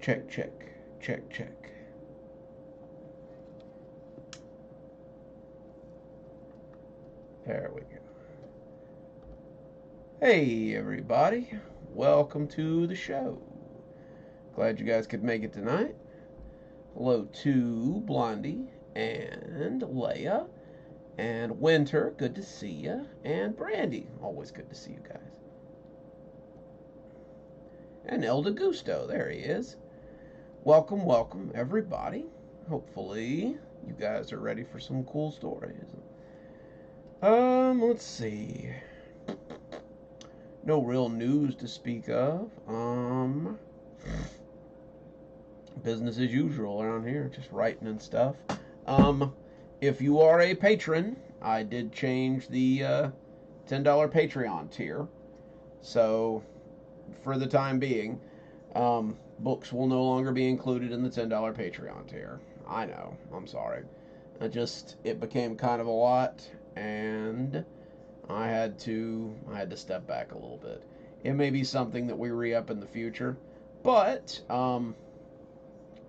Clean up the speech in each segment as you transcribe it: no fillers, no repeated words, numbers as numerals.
Check, check, check, check. There we go. Hey, everybody. Welcome to the show. Glad you guys could make it tonight. Hello to Blondie and Leia and Winter. Good to see you. And Brandy. Always good to see you guys. And El Gusto. There he is. Welcome, welcome, everybody. Hopefully, you guys are ready for some cool stories. Let's see. No real news to speak of. Business as usual around here, just writing and stuff. If you are a patron, I did change the $10 Patreon tier. So, for the time being, books will no longer be included in the $10 Patreon tier. I know, I'm sorry. It became kind of a lot, and I had to step back a little bit. It may be something that we re-up in the future, but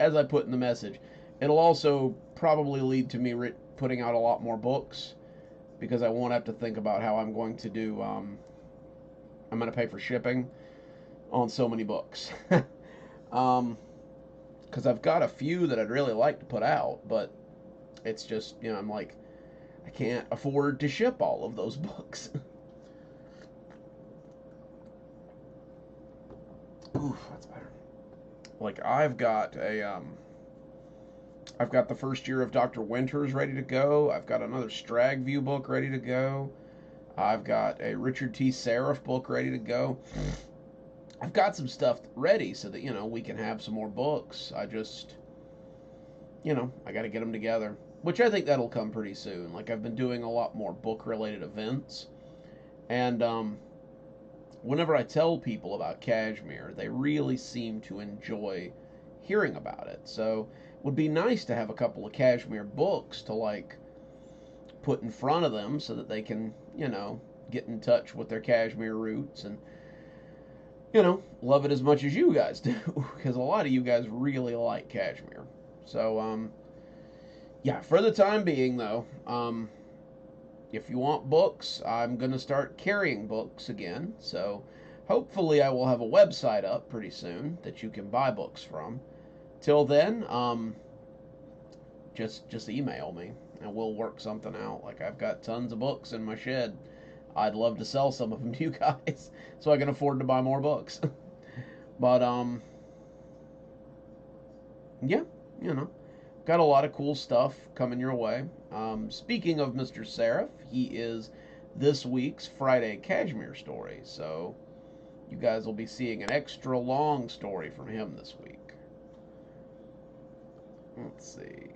as I put in the message, it'll also probably lead to me putting out a lot more books because I won't have to think about how I'm going to do. I'm going to pay for shipping on so many books. Because I've got a few that I'd really like to put out, but it's just, I'm like, I can't afford to ship all of those books. Oof, that's better. Like I've got the first year of Dr. Winters ready to go. I've got another Stragview book ready to go. I've got a Richard T. Seraph book ready to go. I've got some stuff ready so that, we can have some more books. I just, I got to get them together, which I think that'll come pretty soon. Like, I've been doing a lot more book-related events, and whenever I tell people about Kashmir, they really seem to enjoy hearing about it. So, it would be nice to have a couple of Kashmir books to, like, put in front of them so that they can, get in touch with their Kashmir roots and love it as much as you guys do, because a lot of you guys really like Kashmir. So, yeah, for the time being, though, if you want books, I'm going to start carrying books again. So, hopefully, I will have a website up pretty soon that you can buy books from. Till then, just email me and we'll work something out. Like, I've got tons of books in my shed. I'd love to sell some of them to you guys so I can afford to buy more books. But yeah, got a lot of cool stuff coming your way. Speaking of Mr. Seraph, he is this week's Friday Kashmir story, so you guys will be seeing an extra long story from him this week. Let's see.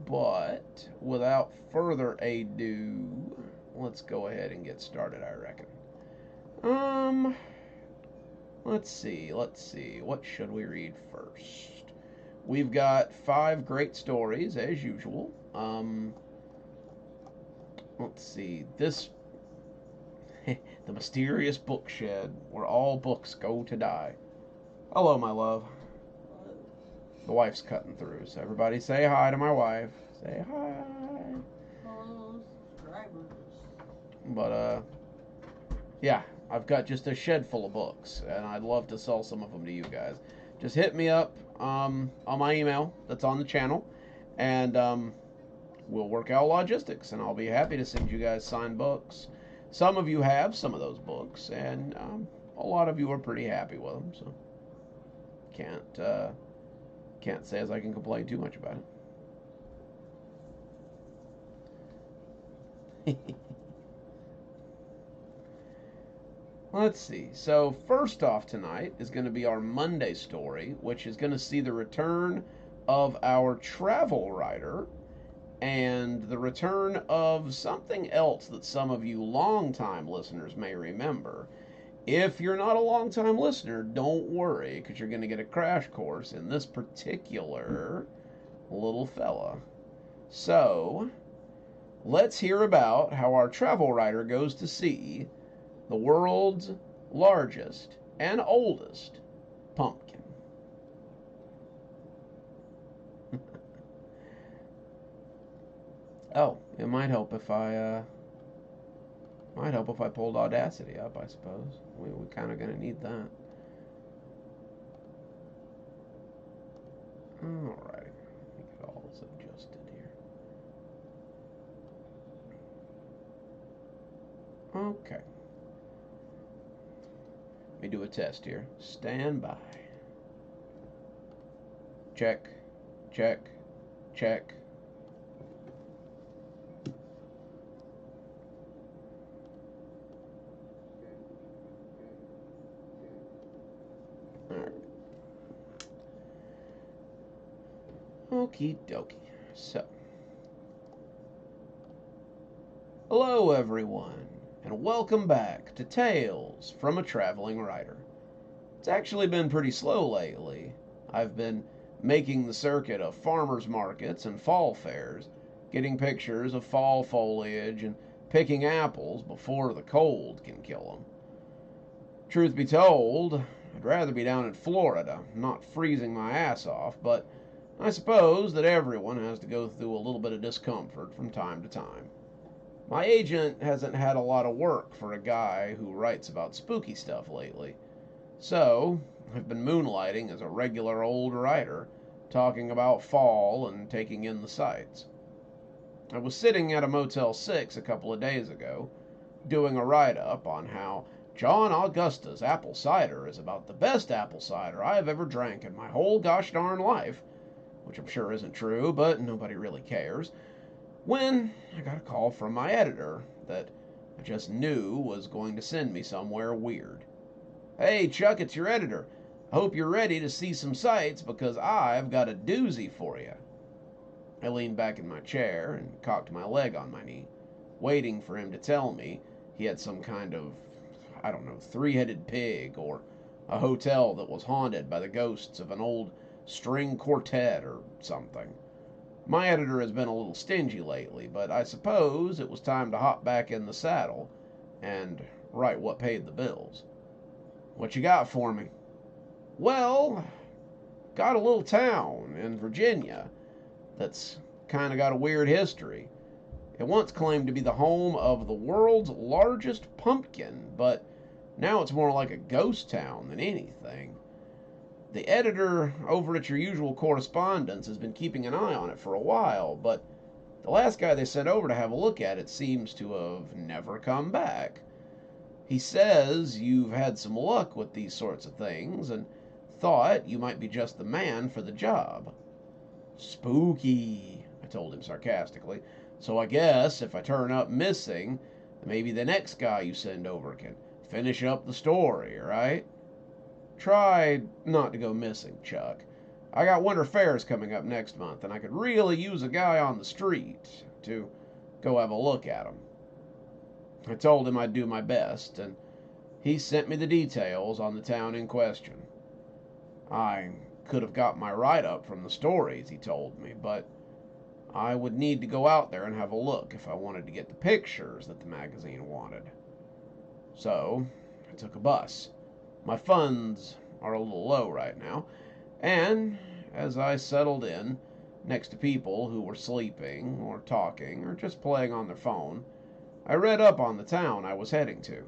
But without further ado, let's go ahead and get started, I reckon. Let's see. What should we read first? We've got 5 great stories, as usual. Let's see. This... The Mysterious Bookshed, where all books go to die. Hello, my love. The wife's cutting through, so everybody say hi to my wife. Say hi. Hello, subscribers. But, yeah, I've got just a shed full of books, and I'd love to sell some of them to you guys. Just hit me up on my email that's on the channel, and we'll work out logistics, and I'll be happy to send you guys signed books. Some of you have some of those books, and a lot of you are pretty happy with them, so can't say as I can complain too much about it. Let's see. So, first off tonight is going to be our Monday story, which is going to see the return of our travel writer and the return of something else that some of you longtime listeners may remember. If you're not a longtime listener, don't worry, because you're going to get a crash course in this particular little fella. So, let's hear about how our travel writer goes to see the world's largest and oldest pumpkin. Oh, it might help if I pulled Audacity up, I suppose. We kind of gonna need that. Alright, let me get all this adjusted here. Okay. Let me do a test here. Stand by. Check, check, check. Alright. Okie dokie. So, hello everyone, and welcome back to Tales from a Traveling Writer. It's actually been pretty slow lately. I've been making the circuit of farmers markets and fall fairs, getting pictures of fall foliage and picking apples before the cold can kill them. Truth be told, I'd rather be down in Florida, not freezing my ass off, but I suppose that everyone has to go through a little bit of discomfort from time to time. My agent hasn't had a lot of work for a guy who writes about spooky stuff lately, so I've been moonlighting as a regular old writer, talking about fall and taking in the sights. I was sitting at a Motel 6 a couple of days ago, doing a write up on how John Augusta's apple cider is about the best apple cider I have ever drank in my whole gosh darn life, which I'm sure isn't true, but nobody really cares, when I got a call from my editor that I just knew was going to send me somewhere weird. Hey, Chuck, it's your editor. I hope you're ready to see some sights because I've got a doozy for you. I leaned back in my chair and cocked my leg on my knee, waiting for him to tell me he had some kind of, I don't know, three-headed pig or a hotel that was haunted by the ghosts of an old string quartet or something. My editor has been a little stingy lately, but I suppose it was time to hop back in the saddle and write what paid the bills. What you got for me? Well, got a little town in Virginia that's kind of got a weird history. It once claimed to be the home of the world's largest pumpkin, but now it's more like a ghost town than anything. The editor over at your usual correspondence has been keeping an eye on it for a while, but the last guy they sent over to have a look at it seems to have never come back. He says you've had some luck with these sorts of things and thought you might be just the man for the job. Spooky, I told him sarcastically. So I guess if I turn up missing, maybe the next guy you send over can finish up the story, right? Try not to go missing, Chuck. I got winter fairs coming up next month, and I could really use a guy on the street to go have a look at 'em. I told him I'd do my best, and he sent me the details on the town in question. I could have got my write up from the stories he told me, but I would need to go out there and have a look if I wanted to get the pictures that the magazine wanted. So I took a bus. My funds are a little low right now, and as I settled in next to people who were sleeping or talking or just playing on their phone, I read up on the town I was heading to.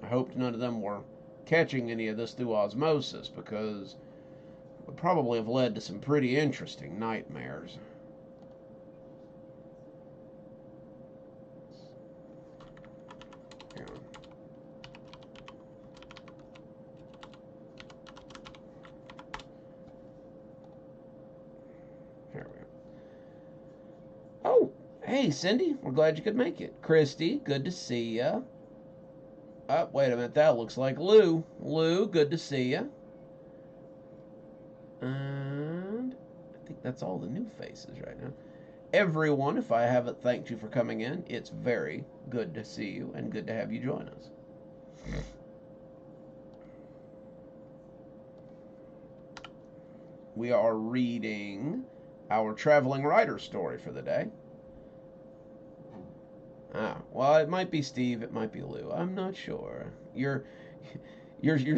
I hoped none of them were catching any of this through osmosis because it would probably have led to some pretty interesting nightmares. Here we go. Oh, hey, Cindy. We're glad you could make it. Christy, good to see ya. Wait a minute. That looks like Lou. Lou, good to see ya. And I think that's all the new faces right now. Everyone, if I haven't thanked you for coming in, it's very good to see you and good to have you join us. We are reading our traveling writer story for the day. Well, it might be Steve, it might be Lou. I'm not sure. Your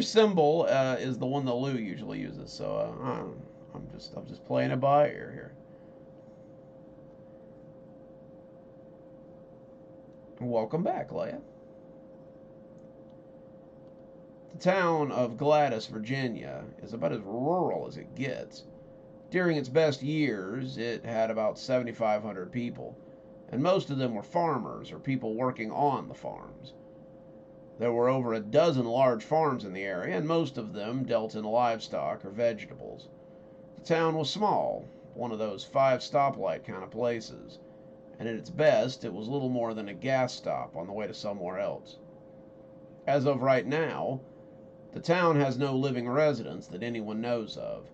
symbol is the one that Lou usually uses, so I'm just playing it by ear here. Welcome back, Leia. The town of Gladys, Virginia is about as rural as it gets. During its best years, it had about 7,500 people, and most of them were farmers or people working on the farms. There were over a dozen large farms in the area, and most of them dealt in livestock or vegetables. The town was small, one of those five stoplight kind of places, and at its best, it was little more than a gas stop on the way to somewhere else. As of right now, the town has no living residents that anyone knows of.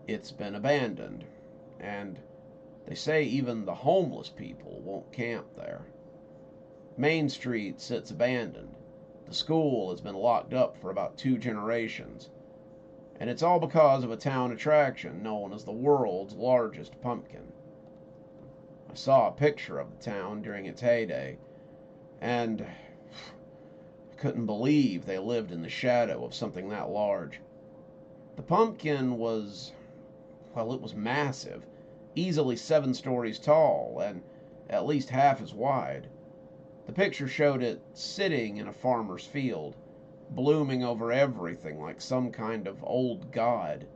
It's been abandoned, and they say even the homeless people won't camp there. Main Street sits abandoned. The school has been locked up for about 2 generations, and it's all because of a town attraction known as the world's largest pumpkin. I saw a picture of the town during its heyday, and I couldn't believe they lived in the shadow of something that large. The pumpkin was, well, it was massive, easily 7 stories tall and at least half as wide. The picture showed it sitting in a farmer's field, blooming over everything like some kind of old god.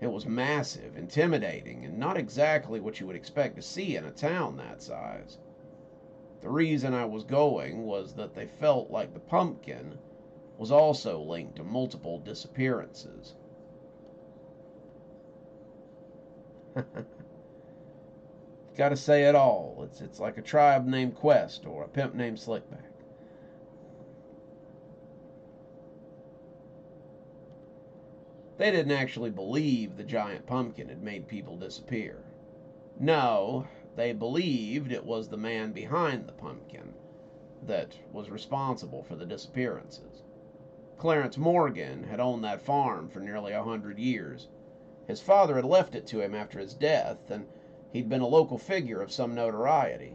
It was massive, intimidating, and not exactly what you would expect to see in a town that size. The reason I was going was that they felt like the pumpkin was also linked to multiple disappearances. Gotta say it all. It's like a tribe named Quest or a pimp named Slickback. They didn't actually believe the giant pumpkin had made people disappear. No, they believed it was the man behind the pumpkin that was responsible for the disappearances. Clarence Morgan had owned that farm for nearly 100 years. His father had left it to him after his death, and he'd been a local figure of some notoriety.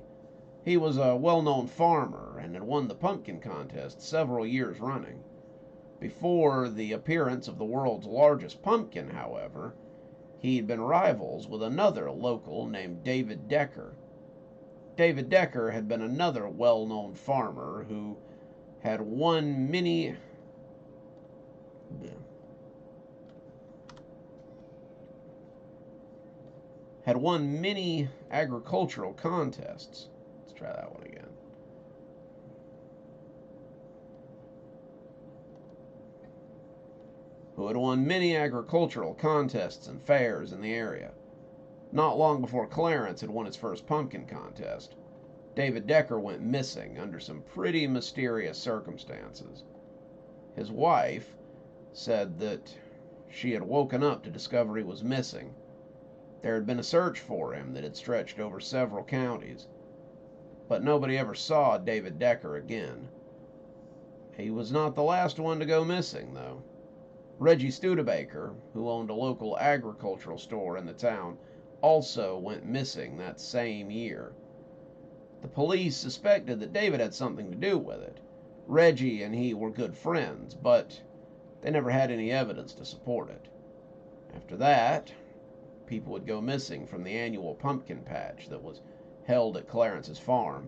He was a well-known farmer and had won the pumpkin contest several years running. Before the appearance of the world's largest pumpkin, however, he'd been rivals with another local named David Decker. David Decker had been another well-known farmer who had won many agricultural contests. Let's try that one again. Who had won many agricultural contests and fairs in the area. Not long before Clarence had won his first pumpkin contest, David Decker went missing under some pretty mysterious circumstances. His wife said that she had woken up to discover he was missing. There had been a search for him that had stretched over several counties, but nobody ever saw David Decker again. He was not the last one to go missing, though. Reggie Studebaker, who owned a local agricultural store in the town, also went missing that same year. The police suspected that David had something to do with it. Reggie and he were good friends, but they never had any evidence to support it. After that, people would go missing from the annual pumpkin patch that was held at Clarence's farm.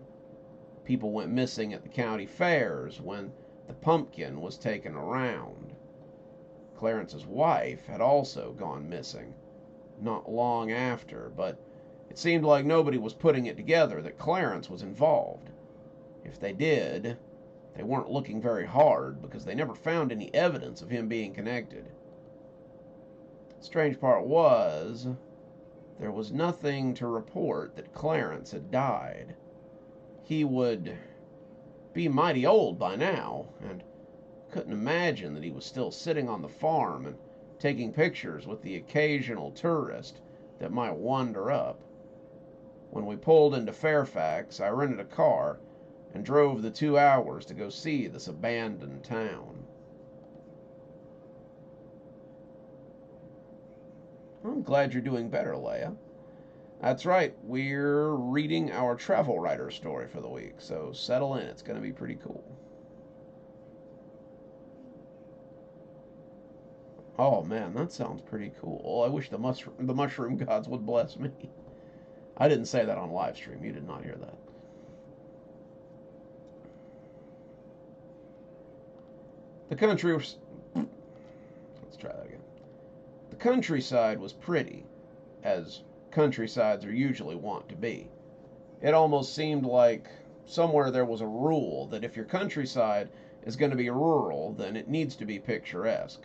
People went missing at the county fairs when the pumpkin was taken around. Clarence's wife had also gone missing not long after, but it seemed like nobody was putting it together that Clarence was involved. If they did, they weren't looking very hard because they never found any evidence of him being connected. The strange part was, there was nothing to report that Clarence had died. He would be mighty old by now, and couldn't imagine that he was still sitting on the farm and taking pictures with the occasional tourist that might wander up. When we pulled into Fairfax, I rented a car and drove the 2 hours to go see this abandoned town. I'm glad you're doing better, Leia. That's right, we're reading our travel writer story for the week, so settle in, it's going to be pretty cool. Oh man, that sounds pretty cool. I wish the mushroom gods would bless me. I didn't say that on live stream, you did not hear that. The country was, let's try that again. The countryside was pretty, as countrysides are usually wont to be. It almost seemed like somewhere there was a rule that if your countryside is going to be rural, then it needs to be picturesque.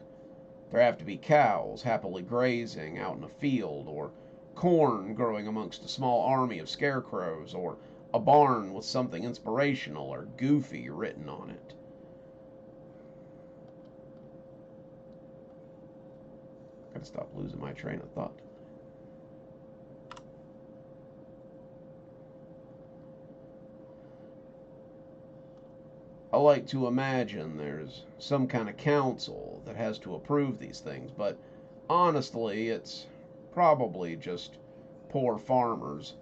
There have to be cows happily grazing out in a field, or corn growing amongst a small army of scarecrows, or a barn with something inspirational or goofy written on it. Gotta stop losing my train of thought. I like to imagine there's some kind of council that has to approve these things, but honestly, it's probably just poor farmers.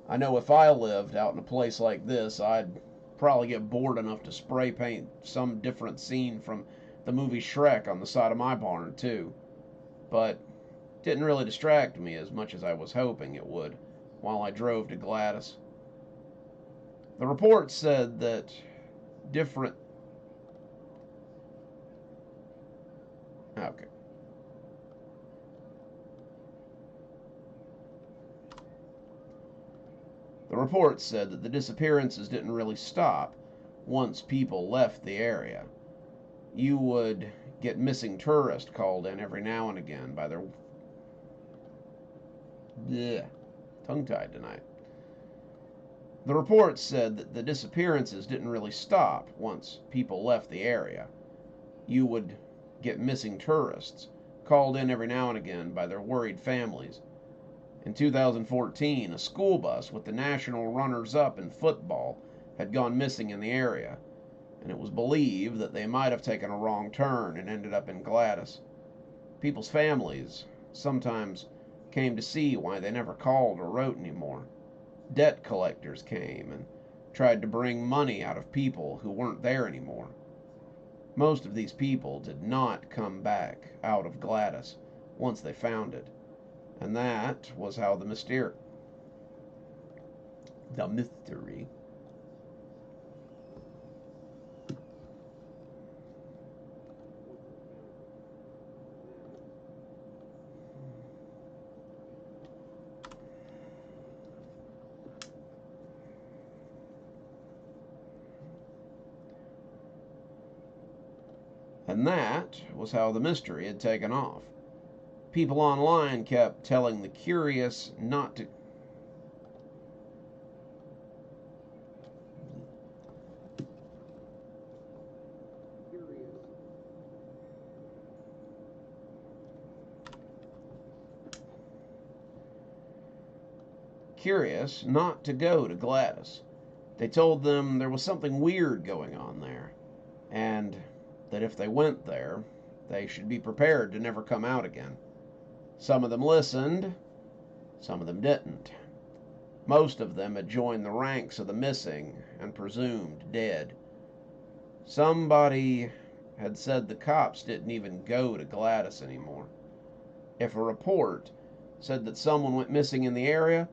I know if I lived out in a place like this, I'd probably get bored enough to spray paint some different scene from the movie Shrek on the side of my barn, too. But it didn't really distract me as much as I was hoping it would while I drove to Gladys. The report said that different. Okay. The report said that the disappearances didn't really stop once people left the area. You would get missing tourists called in every now and again by their. Bleh, tongue-tied tonight. The report said that the disappearances didn't really stop once people left the area. You would get missing tourists called in every now and again by their worried families. In 2014, a school bus with the national runners-up in football had gone missing in the area, and it was believed that they might have taken a wrong turn and ended up in Gladys. People's families sometimes came to see why they never called or wrote anymore. Debt collectors came and tried to bring money out of people who weren't there anymore. Most of these people did not come back out of Gladys once they found it. And that was how the mystery. And that was how the mystery had taken off. People online kept telling the curious not to. Curious not to go to Gladys. They told them there was something weird going on there, and that if they went there, they should be prepared to never come out again. Some of them listened, some of them didn't. Most of them had joined the ranks of the missing and presumed dead. Somebody had said the cops didn't even go to Gladys anymore. If a report said that someone went missing in the area,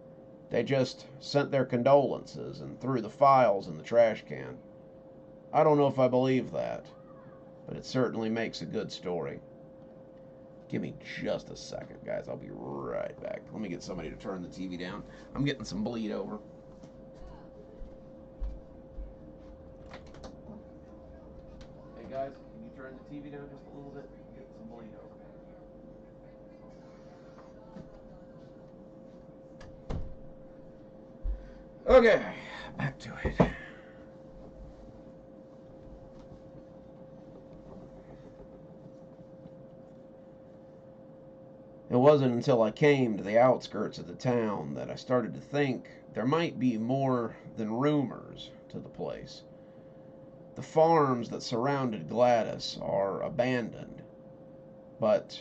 they just sent their condolences and threw the files in the trash can. I don't know if I believe that, but it certainly makes a good story. Give me just a second, guys. I'll be right back. Let me get somebody to turn the TV down. I'm getting some bleed over. Hey, guys, can you turn the TV down just a little bit? Get some bleed over. Okay, back to it. It wasn't until I came to the outskirts of the town that I started to think there might be more than rumors to the place. The farms that surrounded Gladys are abandoned, but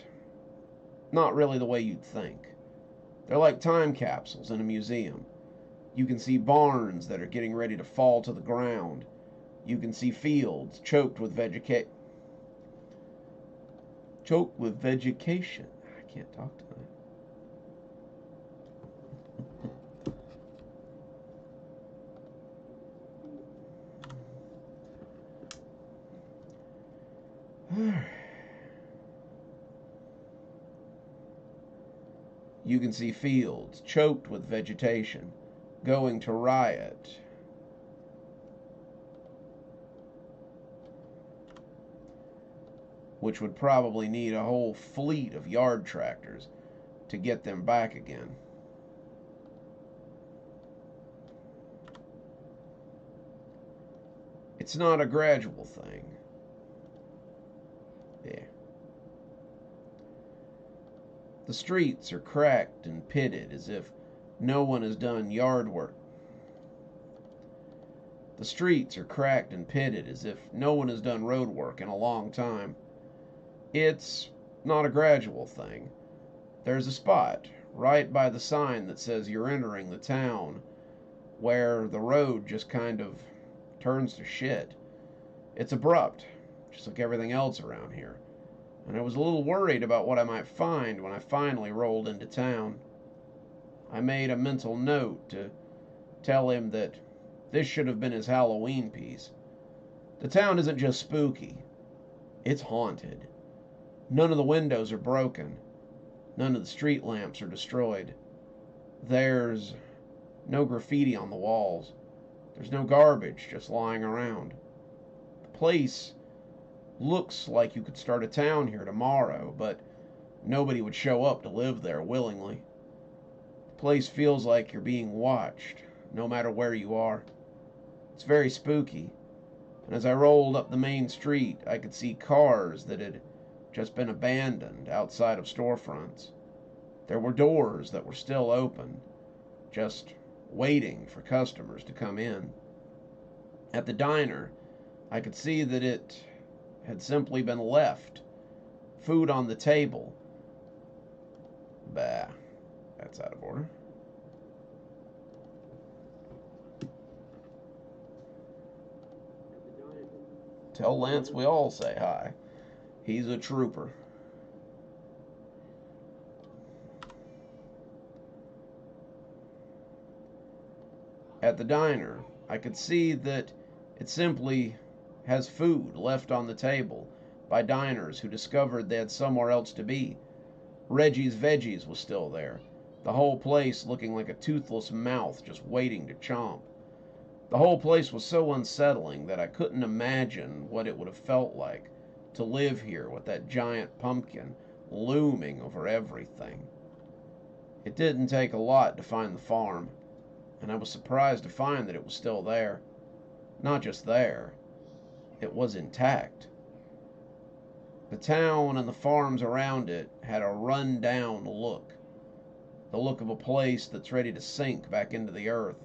not really the way you'd think. They're like time capsules in a museum. You can see barns that are getting ready to fall to the ground. You can see fields choked with vegetation. I can't talk tonight. You can see fields choked with vegetation, going to riot. Which would probably need a whole fleet of yard tractors to get them back again. It's not a gradual thing. Yeah. The streets are cracked and pitted as if no one has done yard work. The streets are cracked and pitted as if no one has done road work in a long time. It's not a gradual thing. There's a spot right by the sign that says you're entering the town where the road just kind of turns to shit. It's abrupt, just like everything else around here. And I was a little worried about what I might find when I finally rolled into town. I made a mental note to tell him that this should have been his Halloween piece. The town isn't just spooky, it's haunted. None of the windows are broken. None of the street lamps are destroyed. There's no graffiti on the walls. There's no garbage just lying around. The place looks like you could start a town here tomorrow, but nobody would show up to live there willingly. The place feels like you're being watched, no matter where you are. It's very spooky, and as I rolled up the main street, I could see cars that had just been abandoned outside of storefronts. There were doors that were still open, just waiting for customers to come in. At the diner, I could see that it had simply been left. Food on the table. Bah, that's out of order. Tell Lance we all say hi. He's a trooper. At the diner, I could see that it simply has food left on the table by diners who discovered they had somewhere else to be. Reggie's Veggies was still there, the whole place looking like a toothless mouth just waiting to chomp. The whole place was so unsettling that I couldn't imagine what it would have felt like to live here with that giant pumpkin looming over everything. It didn't take a lot to find the farm, and I was surprised to find that it was still there. Not just there, it was intact. The town and the farms around it had a run-down look, the look of a place that's ready to sink back into the earth.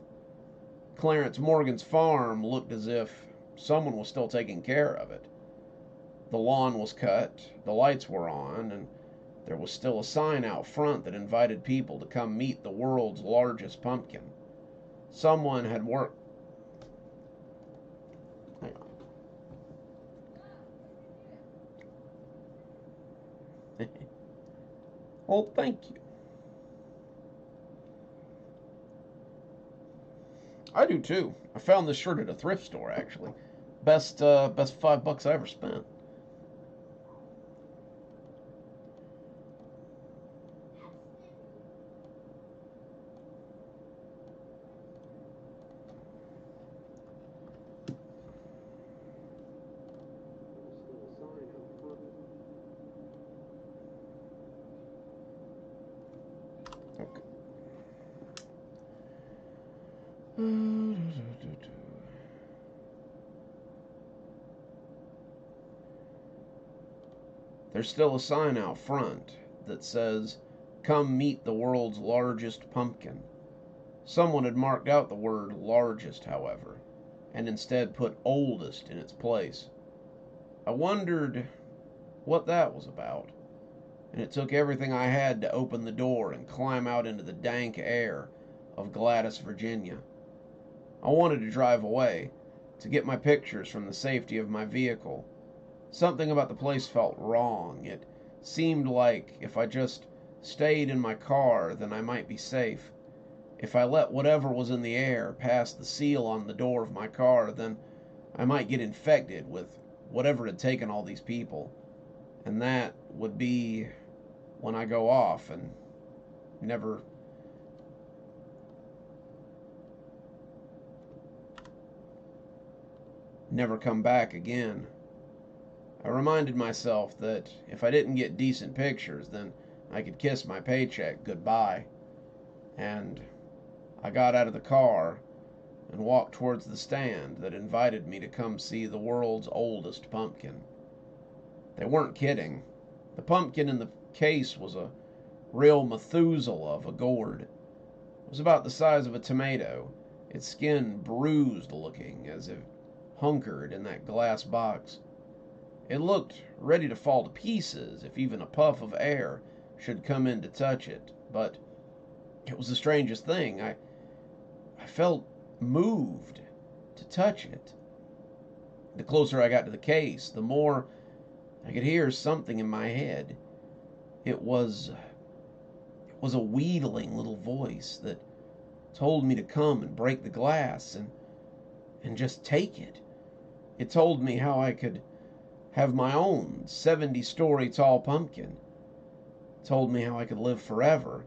Clarence Morgan's farm looked as if someone was still taking care of it. The lawn was cut, the lights were on, and there was still a sign out front that invited people to come meet the world's largest pumpkin. Someone had worked. Hang on. Well, thank you. I do too. I found this shirt at a thrift store, actually. Best $5 I ever spent. Okay. There's still a sign out front that says, "Come meet the world's largest pumpkin." Someone had marked out the word largest, however, and instead put oldest in its place. I wondered what that was about, and it took everything I had to open the door and climb out into the dank air of Gladys, Virginia. I wanted to drive away, to get my pictures from the safety of my vehicle. Something about the place felt wrong. It seemed like if I just stayed in my car, then I might be safe. If I let whatever was in the air pass the seal on the door of my car, then I might get infected with whatever had taken all these people. And that would be when I go off and never come back again. I reminded myself that if I didn't get decent pictures, then I could kiss my paycheck goodbye. And I got out of the car and walked towards the stand that invited me to come see the world's oldest pumpkin. They weren't kidding. The pumpkin in the case was a real Methuselah of a gourd. It was about the size of a tomato, its skin bruised looking as if hunkered in that glass box. It looked ready to fall to pieces if even a puff of air should come in to touch it, but it was the strangest thing. I felt moved to touch it. The closer I got to the case, the more I could hear something in my head. It was a wheedling little voice that told me to come and break the glass and just take it. It told me how I could have my own 70-story tall pumpkin. It told me how I could live forever,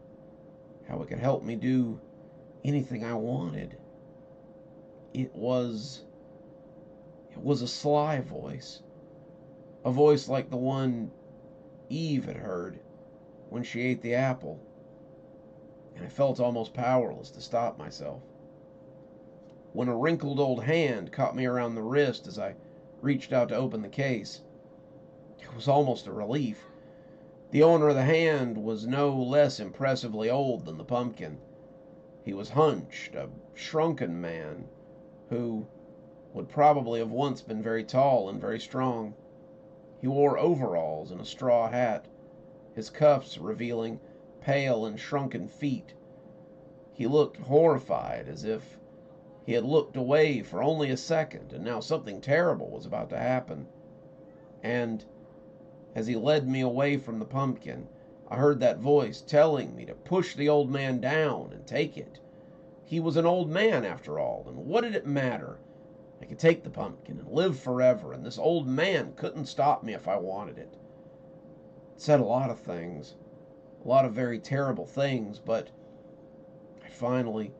how it could help me do anything I wanted. It was a sly voice, a voice like the one Eve had heard when she ate the apple, and I felt almost powerless to stop myself. When a wrinkled old hand caught me around the wrist as I reached out to open the case, it was almost a relief. The owner of the hand was no less impressively old than the pumpkin. He was hunched, a shrunken man who would probably have once been very tall and very strong. He wore overalls and a straw hat, his cuffs revealing pale and shrunken feet. He looked horrified, as if he had looked away for only a second, and now something terrible was about to happen. And as he led me away from the pumpkin, I heard that voice telling me to push the old man down and take it. He was an old man, after all, and what did it matter? I could take the pumpkin and live forever, and this old man couldn't stop me if I wanted it. It said a lot of things, a lot of very terrible things, but I'd finally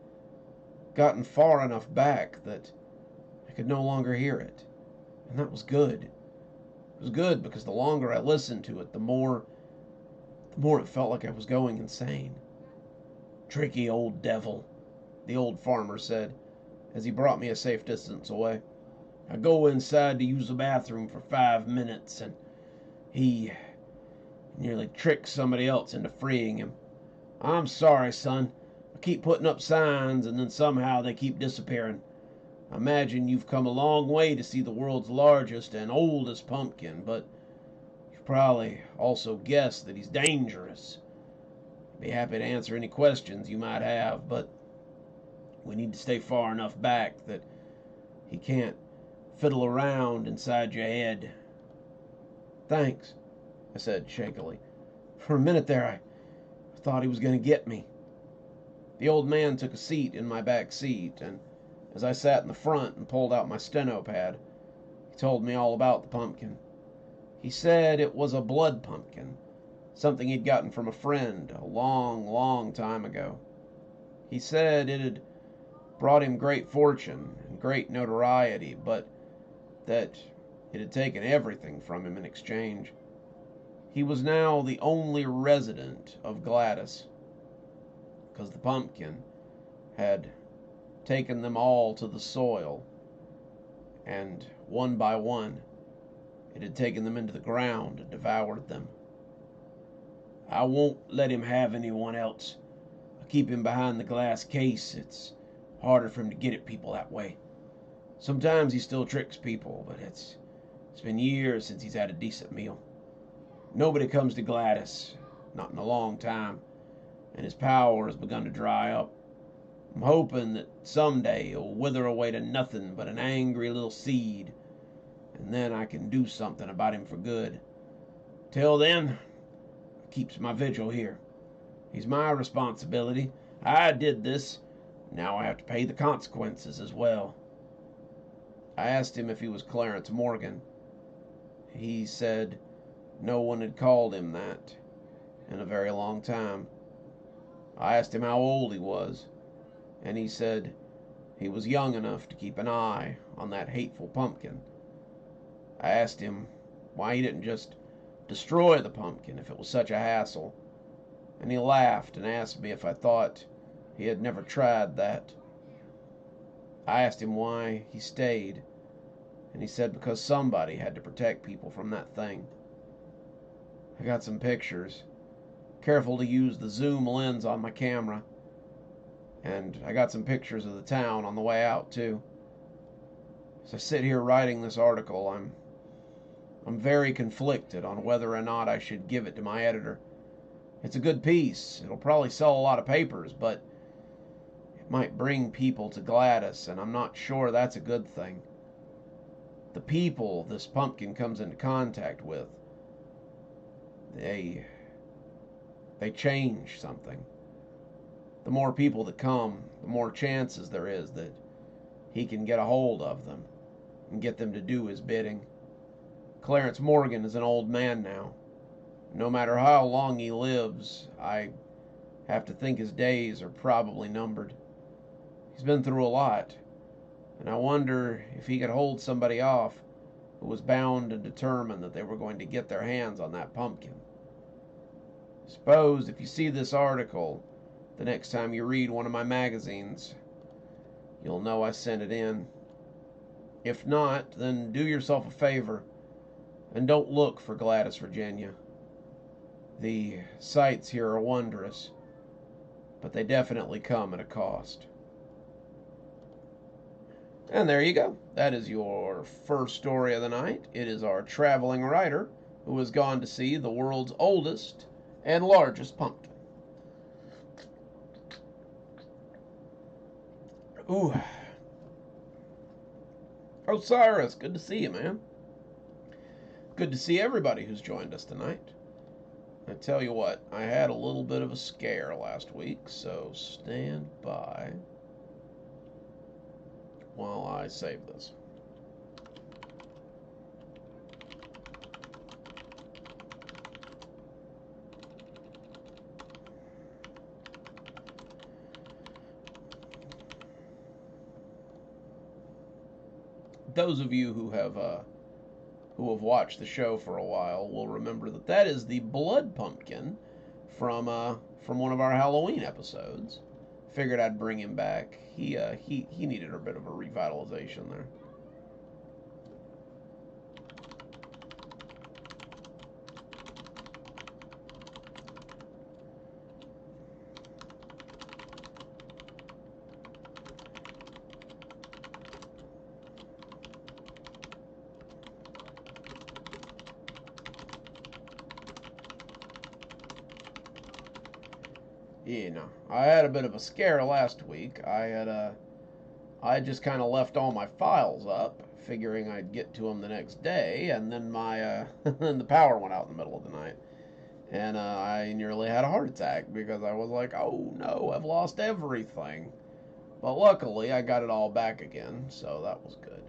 gotten far enough back that I could no longer hear it, and that was good. It was good because the longer I listened to it, the more it felt like I was going insane. "Tricky old devil," the old farmer said as he brought me a safe distance away. "I go inside to use the bathroom for 5 minutes, and he nearly tricked somebody else into freeing him. I'm sorry, son. I keep putting up signs, and then somehow they keep disappearing. I imagine you've come a long way to see the world's largest and oldest pumpkin, but you've probably also guessed that he's dangerous. I'd be happy to answer any questions you might have, but we need to stay far enough back that he can't fiddle around inside your head." "Thanks," I said shakily. "For a minute there, I thought he was going to get me." The old man took a seat in my back seat, and as I sat in the front and pulled out my steno pad, he told me all about the pumpkin. He said it was a blood pumpkin, something he'd gotten from a friend a long, long time ago. He said it had brought him great fortune and great notoriety, but that it had taken everything from him in exchange. He was now the only resident of Gladys, because the pumpkin had taken them all to the soil, and one by one it had taken them into the ground and devoured them. "I won't let him have anyone else. I keep him behind the glass case. It's harder for him to get at people that way. Sometimes he still tricks people, but it's been years since he's had a decent meal. Nobody comes to Gladys, not in a long time, and his power has begun to dry up. I'm hoping that someday he'll wither away to nothing but an angry little seed, and then I can do something about him for good. Till then, I keeps my vigil here. He's my responsibility. I did this. Now I have to pay the consequences as well." I asked him if he was Clarence Morgan. He said no one had called him that in a very long time. I asked him how old he was, and he said he was young enough to keep an eye on that hateful pumpkin. I asked him why he didn't just destroy the pumpkin if it was such a hassle, and he laughed and asked me if I thought he had never tried that. I asked him why he stayed, and he said because somebody had to protect people from that thing. I got some pictures. Careful to use the zoom lens on my camera. And I got some pictures of the town on the way out, too. As I sit here writing this article, I'm very conflicted on whether or not I should give it to my editor. It's a good piece. It'll probably sell a lot of papers, but it might bring people to Gladys, and I'm not sure that's a good thing. The people this pumpkin comes into contact with, they change something. The more people that come, the more chances there is that he can get a hold of them and get them to do his bidding. Clarence Morgan is an old man now. No matter how long he lives, I have to think his days are probably numbered. He's been through a lot, and I wonder if he could hold somebody off who was bound and determined that they were going to get their hands on that pumpkin. Suppose if you see this article the next time you read one of my magazines, you'll know I sent it in. If not, then do yourself a favor and don't look for Gladys, Virginia. The sights here are wondrous, but they definitely come at a cost. And there you go. That is your first story of the night. It is our traveling writer who has gone to see the world's oldest and largest pumpkin. Ooh. Osiris, good to see you, man. Good to see everybody who's joined us tonight. I tell you what, I had a little bit of a scare last week, so stand by while I save this. Those of you who have watched the show for a while will remember that that is the blood pumpkin from one of our Halloween episodes. Figured I'd bring him back. He needed a bit of a revitalization there. Yeah, no. I had a bit of a scare last week. I had just kind of left all my files up, figuring I'd get to them the next day, and then my then the power went out in the middle of the night, and I nearly had a heart attack because I was like, oh no, I've lost everything. But luckily, I got it all back again, so that was good.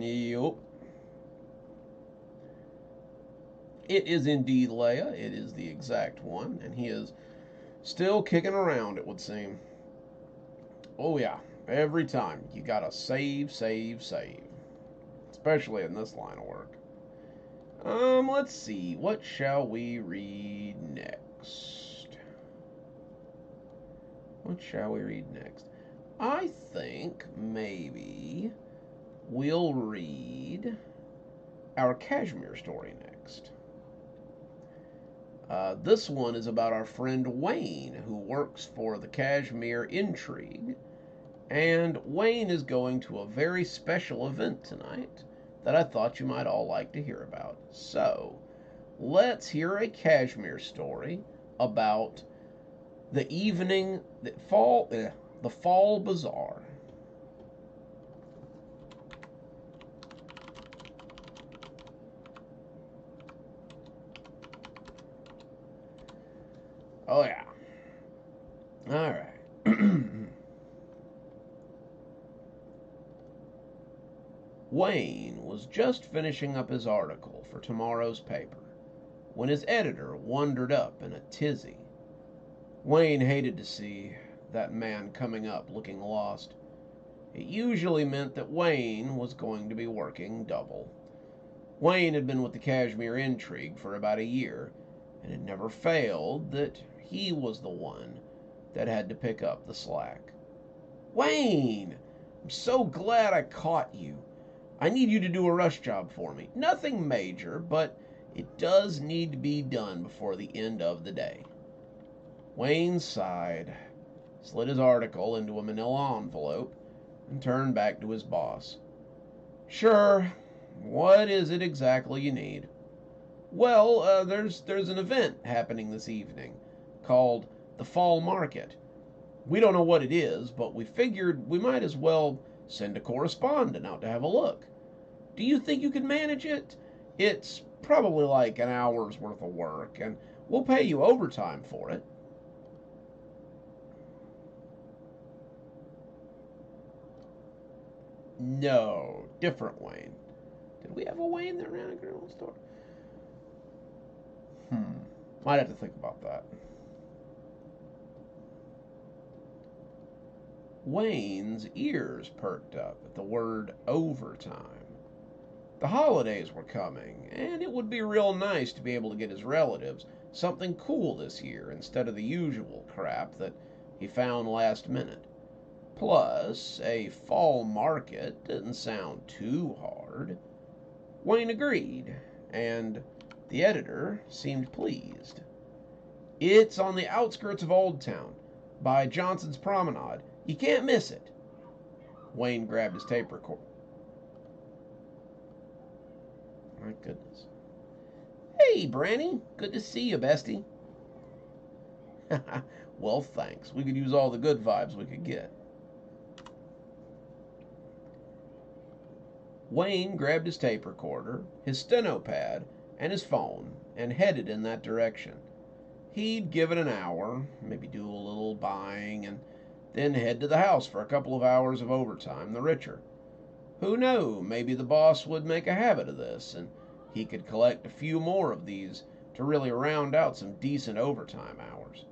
Yep. It is indeed Leia. It is the exact one, and he is still kicking around, it would seem. Oh, yeah. Every time you gotta save, save, save. Especially in this line of work. Let's see. What shall we read next? What shall we read next? I think maybe we'll read our Kashmir story next. This one is about our friend Wayne, who works for the Kashmir Intrigue. And Wayne is going to a very special event tonight that I thought you might all like to hear about. So, let's hear a Kashmir story about the fall bazaar. Oh yeah. All right. Wayne was just finishing up his article for tomorrow's paper when his editor wandered up in a tizzy. Wayne hated to see that man coming up looking lost. It usually meant that Wayne was going to be working double. Wayne had been with the Kashmir Intrigue for about a year, and it never failed that he was the one that had to pick up the slack. "Wayne, I'm so glad I caught you. I need you to do a rush job for me. Nothing major, but it does need to be done before the end of the day." Wayne sighed, slid his article into a manila envelope, and turned back to his boss. "Sure. What is it exactly you need?" "Well, there's an event happening this evening called the Fall Market. We don't know what it is, but we figured we might as well send a correspondent out to have a look. Do you think you can manage it? It's probably like an hour's worth of work, and we'll pay you overtime for it." No, different Wayne. Did we have a Wayne that ran a granola store? Might have to think about that. Wayne's ears perked up at the word overtime. The holidays were coming, and it would be real nice to be able to get his relatives something cool this year instead of the usual crap that he found last minute. Plus, a fall market didn't sound too hard. Wayne agreed, and the editor seemed pleased. "It's on the outskirts of Old Town, by Johnson's Promenade. You can't miss it." Wayne grabbed his tape recorder. My goodness. "Hey, Branny. Good to see you, bestie." "Well, thanks. We could use all the good vibes we could get." Wayne grabbed his tape recorder, his steno pad, and his phone and headed in that direction. He'd give it an hour, maybe do a little buying, and then head to the house for a couple of hours of overtime, the richer. Who knew, maybe the boss would make a habit of this, and he could collect a few more of these to really round out some decent overtime hours.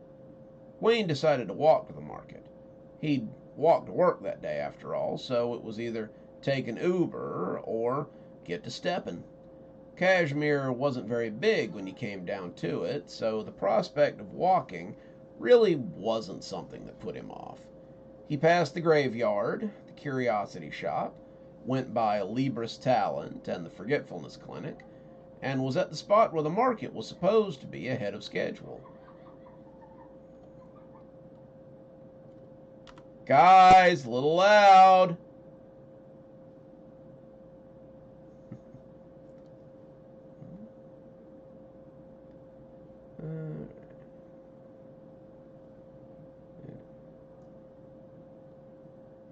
Wayne decided to walk to the market. He'd walk to work that day, after all, so it was either take an Uber or get to steppin'. Kashmir wasn't very big when you came down to it, so the prospect of walking really wasn't something that put him off. He passed the graveyard, the curiosity shop, went by Libris Talent and the Forgetfulness Clinic, and was at the spot where the market was supposed to be ahead of schedule. "Guys, a little loud."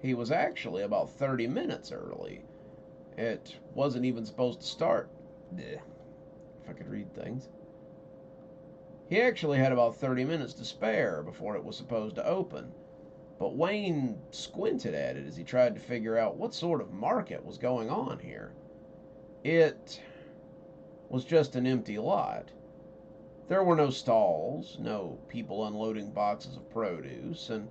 He was actually about 30 minutes early. It wasn't even supposed to start. If I could read things. He actually had about 30 minutes to spare before it was supposed to open. But Wayne squinted at it as he tried to figure out what sort of market was going on here. It was just an empty lot. There were no stalls, no people unloading boxes of produce, and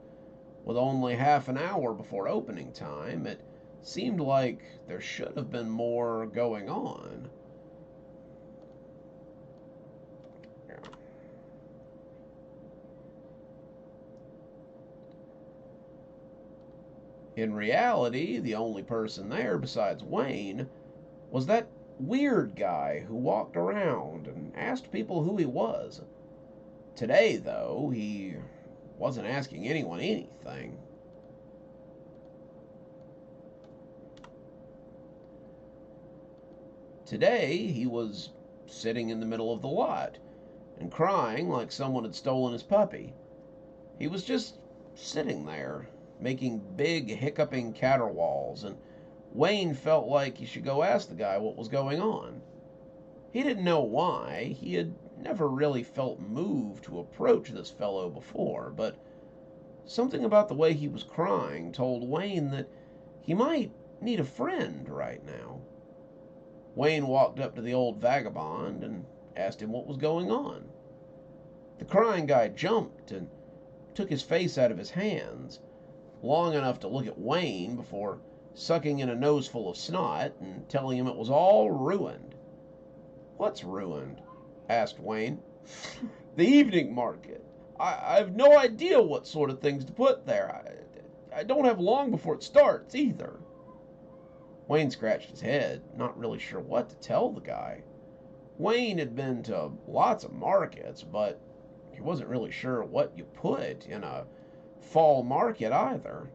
with only half an hour before opening time, it seemed like there should have been more going on. In reality, the only person there besides Wayne was that weird guy who walked around and asked people who he was. Today, though, he wasn't asking anyone anything. Today, he was sitting in the middle of the lot and crying like someone had stolen his puppy. He was just sitting there, making big hiccuping caterwauls, and Wayne felt like he should go ask the guy what was going on. He didn't know why. He had never really felt moved to approach this fellow before, but something about the way he was crying told Wayne that he might need a friend right now." Wayne walked up to the old vagabond and asked him what was going on. The crying guy jumped and took his face out of his hands, long enough to look at Wayne before sucking in a noseful of snot and telling him it was all ruined. "What's ruined?" asked Wayne. "The evening market. I've no idea what sort of things to put there. I don't have long before it starts, either." Wayne scratched his head, not really sure what to tell the guy. Wayne had been to lots of markets, but he wasn't really sure what you put in a fall market either.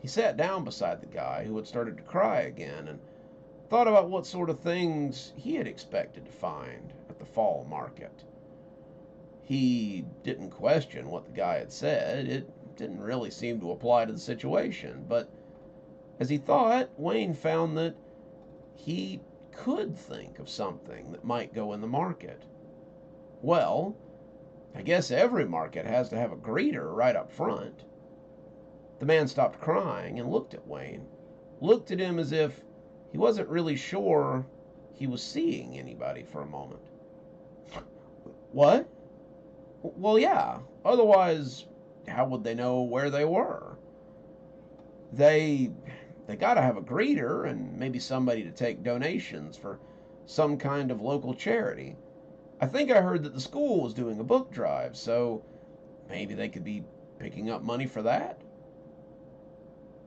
He sat down beside the guy, who had started to cry again, and thought about what sort of things he had expected to find at the fall market. He didn't question what the guy had said. It didn't really seem to apply to the situation, but as he thought, Wayne found that he could think of something that might go in the market. Well, I guess every market has to have a greeter right up front. The man stopped crying and looked at Wayne, looked at him as if he wasn't really sure he was seeing anybody for a moment. "What?" "Well, yeah. Otherwise, how would they know where they were? They gotta have a greeter and maybe somebody to take donations for some kind of local charity. I think I heard that the school was doing a book drive, so maybe they could be picking up money for that."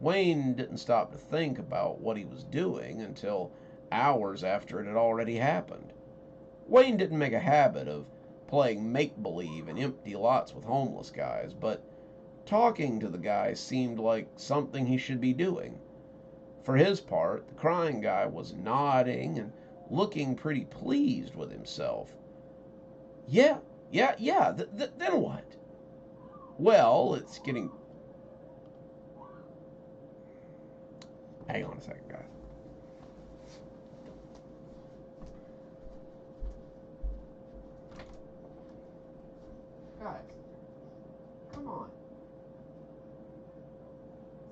Wayne didn't stop to think about what he was doing until hours after it had already happened. Wayne didn't make a habit of playing make-believe in empty lots with homeless guys, but talking to the guy seemed like something he should be doing. For his part, the crying guy was nodding and looking pretty pleased with himself. Yeah, then what?" "Well, it's getting..." Hang on a second, guys. Guys, come on.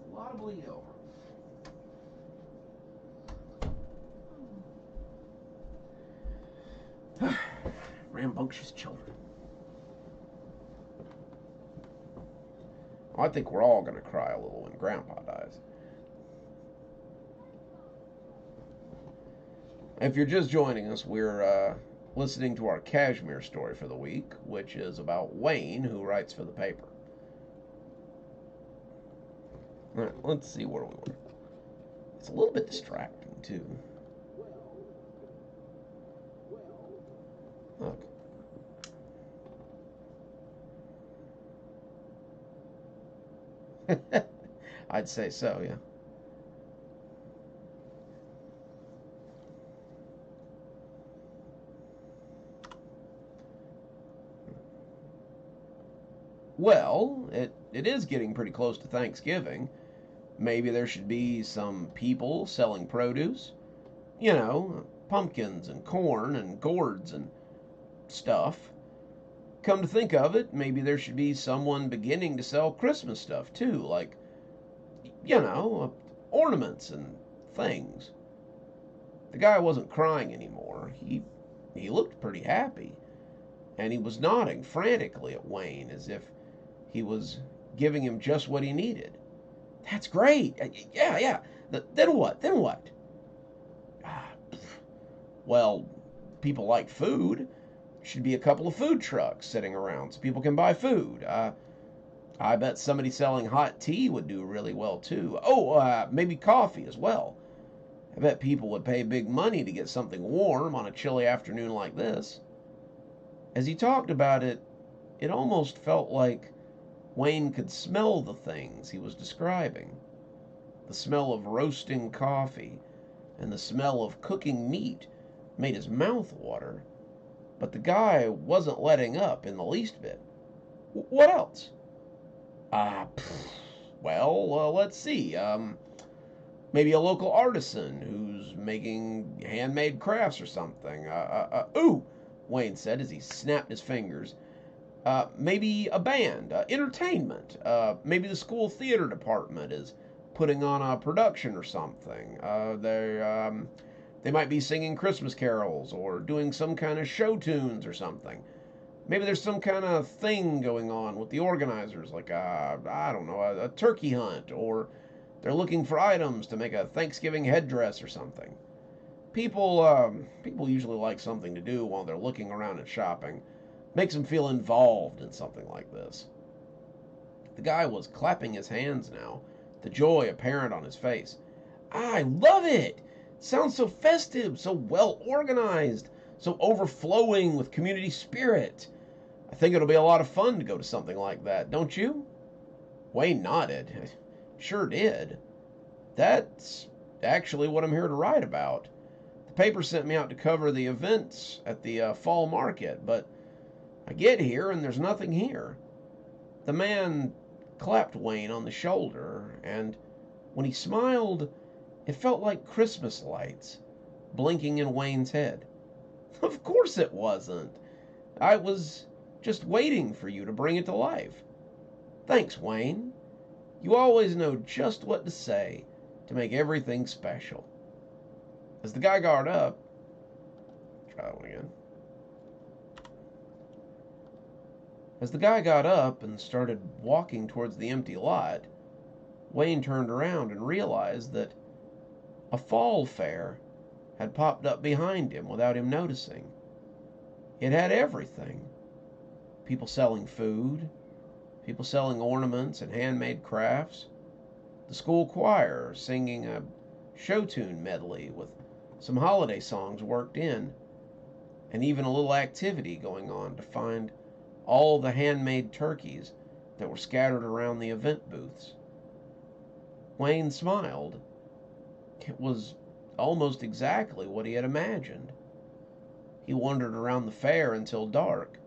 It's a lot of bleed over. Rambunctious children. I think we're all going to cry a little when Grandpa dies. If you're just joining us, we're listening to our Kashmir story for the week, which is about Wayne, who writes for the paper. All right, let's see where we were. It's a little bit distracting, too. Look. I'd say so, yeah. Well, it is getting pretty close to Thanksgiving. Maybe there should be some people selling produce. You know, pumpkins and corn and gourds and stuff. Come to think of it, maybe there should be someone beginning to sell Christmas stuff too, like, ornaments and things. The guy wasn't crying anymore. He looked pretty happy, and he was nodding frantically at Wayne as if he was giving him just what he needed. "That's great. Yeah. Then what? Then what?" Ah, well, people like food. Should be a couple of food trucks sitting around so people can buy food. I bet somebody selling hot tea would do really well too. Oh, maybe coffee as well. I bet people would pay big money to get something warm on a chilly afternoon like this. As he talked about it, it almost felt like Wayne could smell the things he was describing. The smell of roasting coffee and the smell of cooking meat made his mouth water. But the guy wasn't letting up in the least bit. "What else?" Well, let's see. Maybe a local artisan who's making handmade crafts or something. Ooh, Wayne said as he snapped his fingers. Maybe a band, entertainment. Maybe the school theater department is putting on a production or something. They might be singing Christmas carols or doing some kind of show tunes or something. Maybe there's some kind of thing going on with the organizers, like I don't know, a turkey hunt, or they're looking for items to make a Thanksgiving headdress or something. People usually like something to do while they're looking around and shopping. Makes them feel involved in something like this. The guy was clapping his hands now, the joy apparent on his face. I love it! Sounds so festive, so well organized, so overflowing with community spirit. I think it'll be a lot of fun to go to something like that, don't you? Wayne nodded. Sure did. That's actually what I'm here to write about. The paper sent me out to cover the events at the fall market, but I get here and there's nothing here. The man clapped Wayne on the shoulder, and when he smiled, it felt like Christmas lights blinking in Wayne's head. Of course it wasn't. I was just waiting for you to bring it to life. Thanks, Wayne. You always know just what to say to make everything special. As the guy got up, try that one again. As the guy got up and started walking towards the empty lot, Wayne turned around and realized that a fall fair had popped up behind him without him noticing. It had everything. People selling food, people selling ornaments and handmade crafts, the school choir singing a show tune medley with some holiday songs worked in, and even a little activity going on to find all the handmade turkeys that were scattered around the event booths. Wayne smiled. It was almost exactly what he had imagined. He wandered around the fair until dark,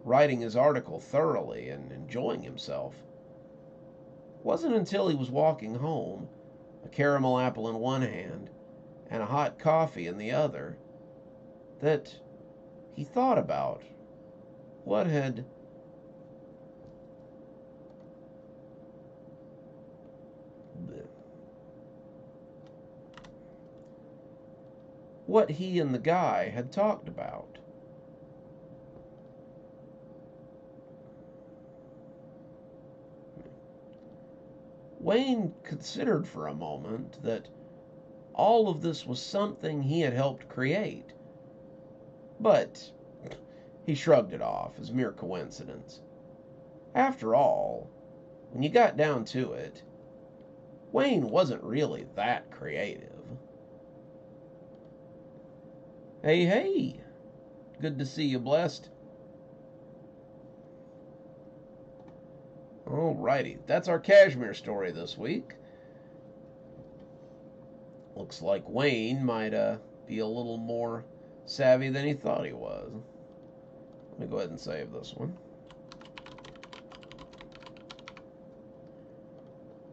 writing his article thoroughly and enjoying himself. It wasn't until he was walking home, a caramel apple in one hand and a hot coffee in the other, that he thought about what had what he and the guy had talked about. Wayne considered for a moment that all of this was something he had helped create, but he shrugged it off as mere coincidence. After all, when you got down to it, Wayne wasn't really that creative. Hey, hey! Good to see you, Blessed. Alrighty, that's our Kashmir story this week. Looks like Wayne might be a little more savvy than he thought he was. Let me go ahead and save this one.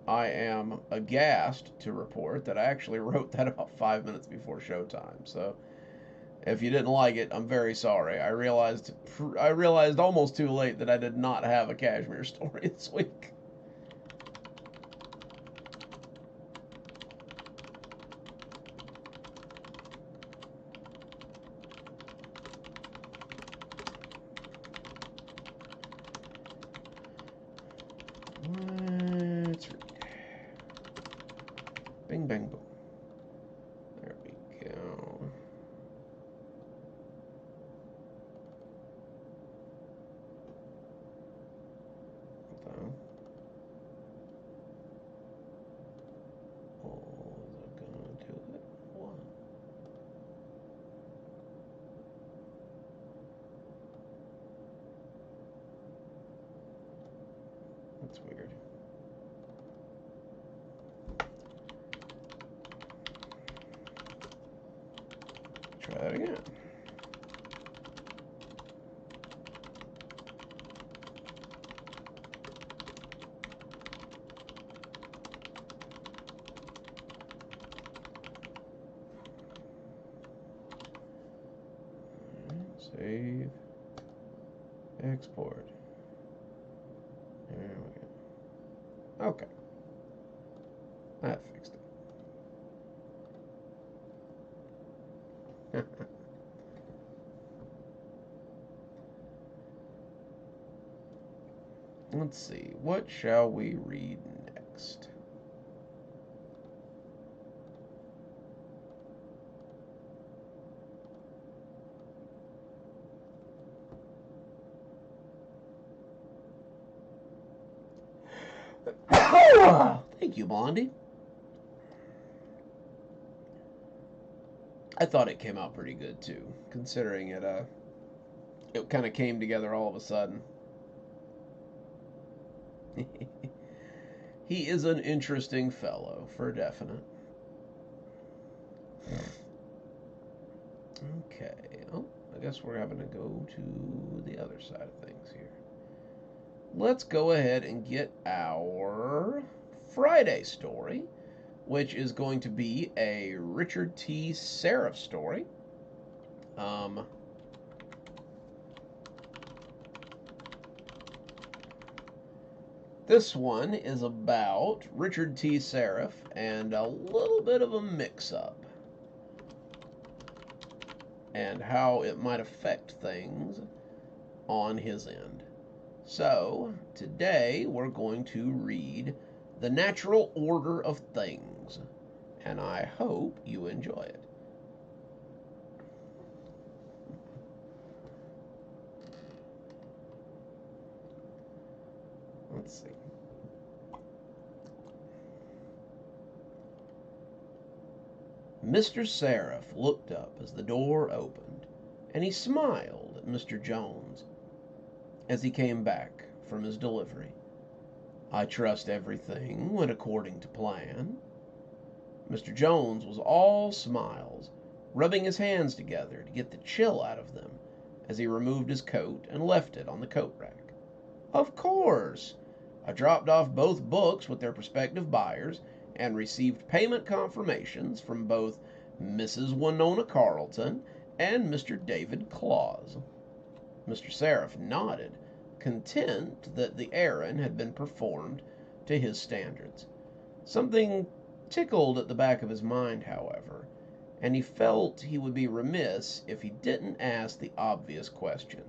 I am aghast to report that I actually wrote that about 5 minutes before showtime. So if you didn't like it, I'm very sorry. I realized almost too late that I did not have a Kashmir story this week. Let's read. Bing, bang, boom. There we go. Oh, is it gonna do it? What? That's weird. Try that again. Save. Export. There we go. Okay. Let's see. What shall we read next? Thank you, Blondie. I thought it came out pretty good too, considering it kind of came together all of a sudden. He is an interesting fellow, for definite. Okay, oh, I guess we're having to go to the other side of things here. Let's go ahead and get our Friday story, which is going to be a Richard T. Seraph story. This one is about Richard T. Seraph and a little bit of a mix-up and how it might affect things on his end. So, today we're going to read The Natural Order of Things, and I hope you enjoy it. Let's see. Mr. Seraph looked up as the door opened, and he smiled at Mr. Jones as he came back from his delivery. "I trust everything went according to plan." Mr. Jones was all smiles, rubbing his hands together to get the chill out of them as he removed his coat and left it on the coat rack. "Of course. I dropped off both books with their prospective buyers and received payment confirmations from both Mrs. Winona Carleton and Mr. David Claus." Mr. Seraph nodded, content that the errand had been performed to his standards. Something tickled at the back of his mind, however, and he felt he would be remiss if he didn't ask the obvious question.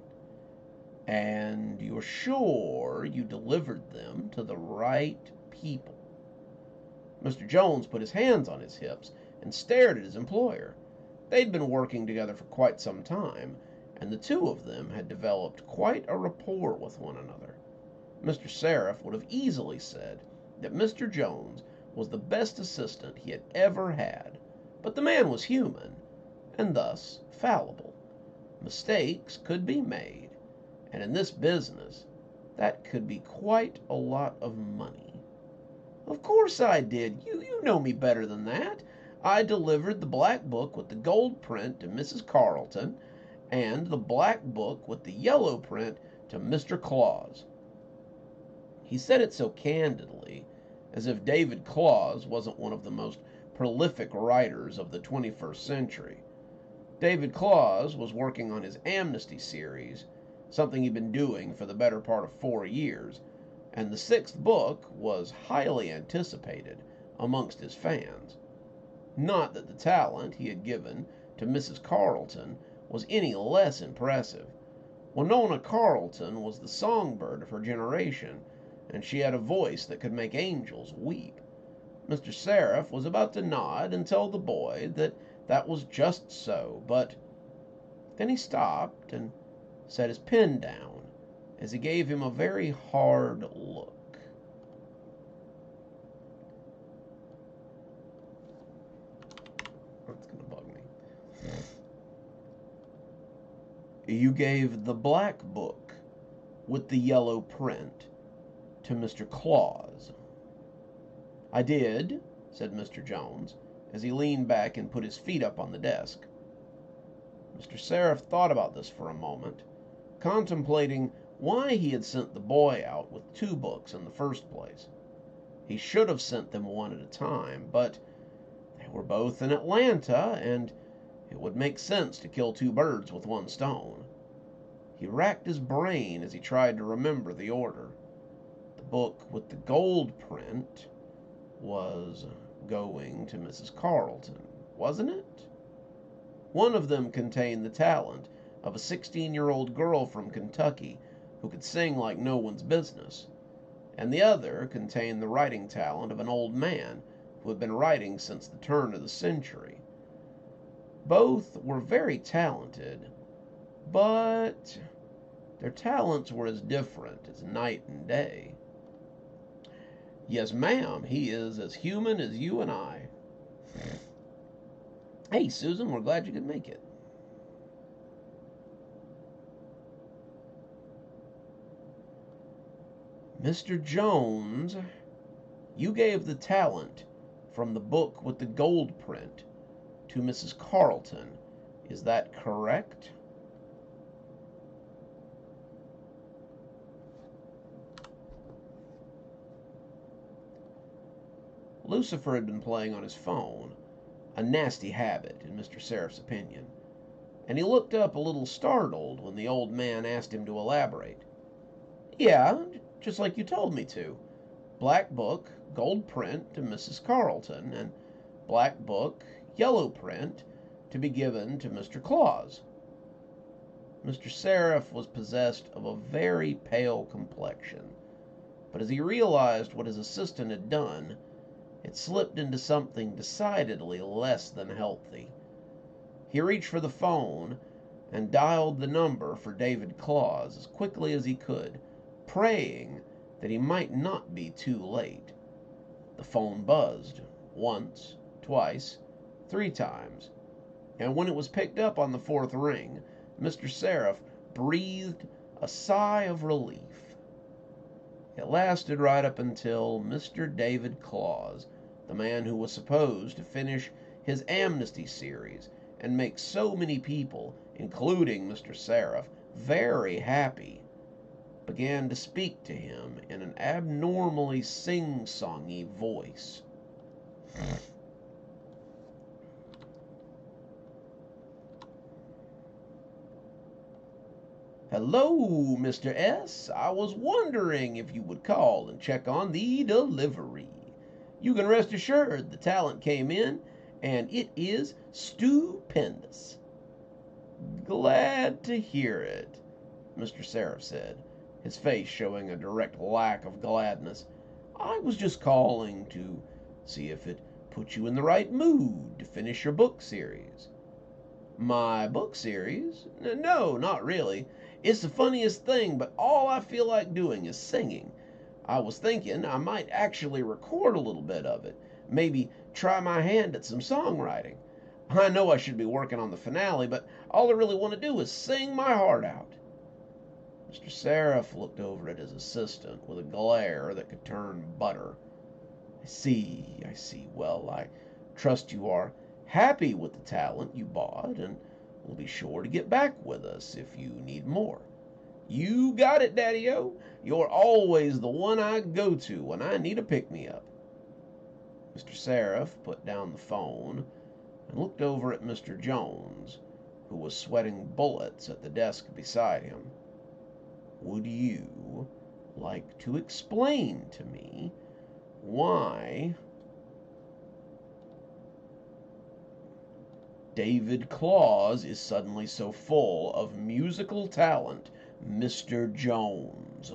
"And you're sure you delivered them to the right people?" Mr. Jones put his hands on his hips and stared at his employer. They'd been working together for quite some time, and the two of them had developed quite a rapport with one another. Mr. Seraph would have easily said that Mr. Jones was the best assistant he had ever had, but the man was human, and thus fallible. Mistakes could be made, and in this business, that could be quite a lot of money. "Of course I did. You know me better than that. I delivered the black book with the gold print to Mrs. Carleton, and the black book with the yellow print to Mr. Claus." He said it so candidly, as if David Claus wasn't one of the most prolific writers of the 21st century. David Claus was working on his Amnesty series, something he'd been doing for the better part of 4 years, and the 6th book was highly anticipated amongst his fans. Not that the talent he had given to Mrs. Carleton was any less impressive. Winona Carleton was the songbird of her generation, and she had a voice that could make angels weep. Mr. Seraph was about to nod and tell the boy that that was just so, but then he stopped and set his pen down as he gave him a very hard look. That's going to bug me. "You gave the black book with the yellow print to Mr. Claus." "I did," said Mr. Jones, as he leaned back and put his feet up on the desk. Mr. Seraph thought about this for a moment, contemplating why he had sent the boy out with 2 books in the first place. He should have sent them one at a time, but they were both in Atlanta, and it would make sense to kill 2 birds with 1 stone. He racked his brain as he tried to remember the order. The book with the gold print was going to Mrs. Carleton, wasn't it? One of them contained the talent of a 16-year-old girl from Kentucky who could sing like no one's business, and the other contained the writing talent of an old man who had been writing since the turn of the century. Both were very talented, but their talents were as different as night and day. Yes, ma'am, he is as human as you and I. Hey, Susan, we're glad you could make it. Mr. Jones, you gave the talent from the book with the gold print to Mrs. Carleton. Is that correct? Lucifer had been playing on his phone, a nasty habit, in Mr. Seraph's opinion, and he looked up a little startled when the old man asked him to elaborate. Yeah, just like you told me to. Black book, gold print to Mrs. Carleton, and black book, yellow print to be given to Mr. Claus. Mr. Seraph was possessed of a very pale complexion, but as he realized what his assistant had done, it slipped into something decidedly less than healthy. He reached for the phone and dialed the number for David Claus as quickly as he could, praying that he might not be too late. The phone buzzed once, twice, 3 times, and when it was picked up on the 4th ring, Mr. Seraph breathed a sigh of relief. It lasted right up until Mr. David Claus, the man who was supposed to finish his amnesty series and make so many people, including Mr. Seraph, very happy, began to speak to him in an abnormally sing-songy voice. Hello, Mr. S. I was wondering if you would call and check on the delivery. You can rest assured the talent came in, and it is stupendous. Glad to hear it, Mr. Seraph said, his face showing a direct lack of gladness. I was just calling to see if it put you in the right mood to finish your book series. My book series? No, not really. It's the funniest thing, but all I feel like doing is singing. I was thinking I might actually record a little bit of it, maybe try my hand at some songwriting. I know I should be working on the finale, but all I really want to do is sing my heart out. Mr. Seraph looked over at his assistant with a glare that could turn butter. I see. Well, I trust you are happy with the talent you bought, and will be sure to get back with us if you need more. You got it, Daddy-O. You're always the one I go to when I need a pick-me-up. Mr. Seraph put down the phone and looked over at Mr. Jones, who was sweating bullets at the desk beside him. Would you like to explain to me why David Claus is suddenly so full of musical talent, Mr. Jones?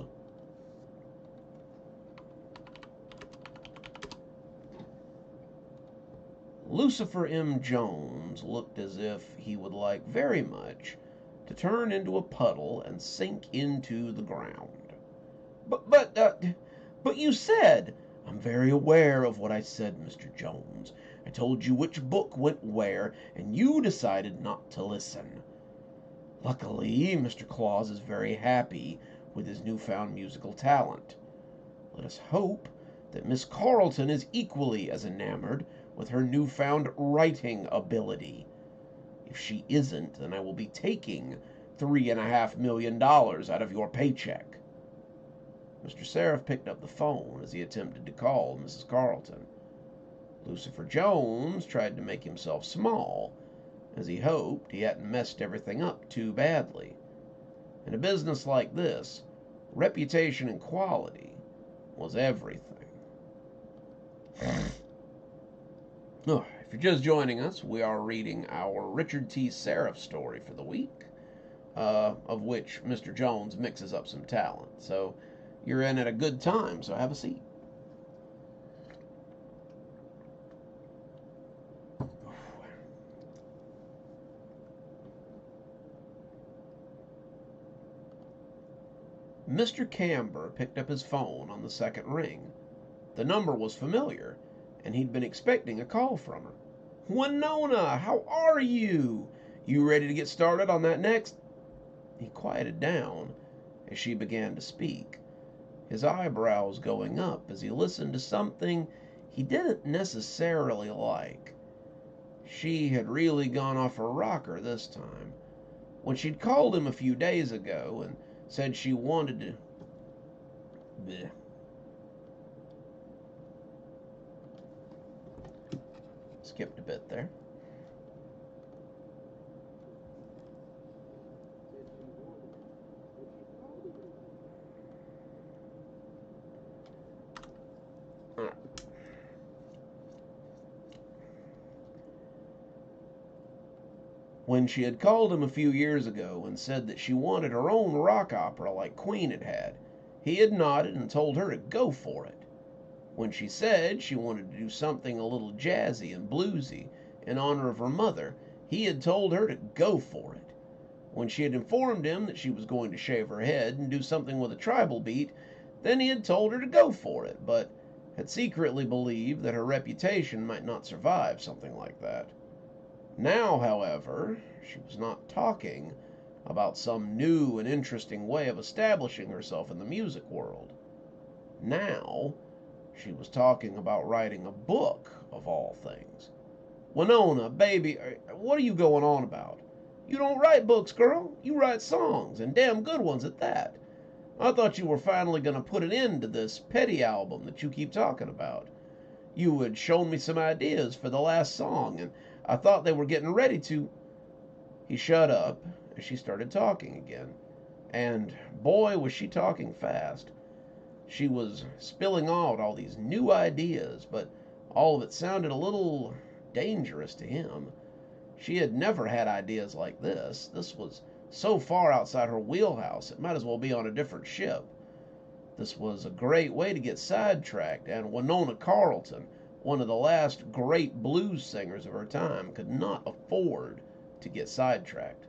Lucifer M. Jones looked as if he would like very much to turn into a puddle and sink into the ground. But you said— I'm very aware of what I said, Mr. Jones. I told you which book went where, and you decided not to listen. Luckily, Mr. Claus is very happy with his newfound musical talent. Let us hope that Miss Carleton is equally as enamored with her newfound writing ability. If she isn't, then I will be taking $3.5 million out of your paycheck. Mr. Seraph picked up the phone as he attempted to call Mrs. Carleton. Lucifer Jones tried to make himself small, as he hoped he hadn't messed everything up too badly. In a business like this, reputation and quality was everything. Oh, I If you're just joining us, we are reading our Richard T. Seraph story for the week, of which Mr. Jones mixes up some talent. So you're in at a good time, so have a seat. Mr. Camber picked up his phone on the second ring. The number was familiar, and he'd been expecting a call from her. "Winona, how are you? You ready to get started on that next?" He quieted down as she began to speak, his eyebrows going up as he listened to something he didn't necessarily like. She had really gone off her rocker this time. When she'd called him a few days ago and said she wanted to... Bleh. Skipped a bit there. When she had called him a few years ago and said that she wanted her own rock opera like Queen had had, he had nodded and told her to go for it. When she said she wanted to do something a little jazzy and bluesy in honor of her mother, he had told her to go for it. When she had informed him that she was going to shave her head and do something with a tribal beat, then he had told her to go for it, but had secretly believed that her reputation might not survive something like that. Now, however, she was not talking about some new and interesting way of establishing herself in the music world. Now, she was talking about writing a book, of all things. "Winona, baby, what are you going on about? You don't write books, girl. You write songs, and damn good ones at that. I thought you were finally going to put an end to this Petty album that you keep talking about. You had shown me some ideas for the last song, and I thought they were getting ready to..." He shut up as she started talking again. And boy, was she talking fast. She was spilling out all these new ideas, but all of it sounded a little dangerous to him. She had never had ideas like this. This was so far outside her wheelhouse, it might as well be on a different ship. This was a great way to get sidetracked, and Winona Carleton, one of the last great blues singers of her time, could not afford to get sidetracked.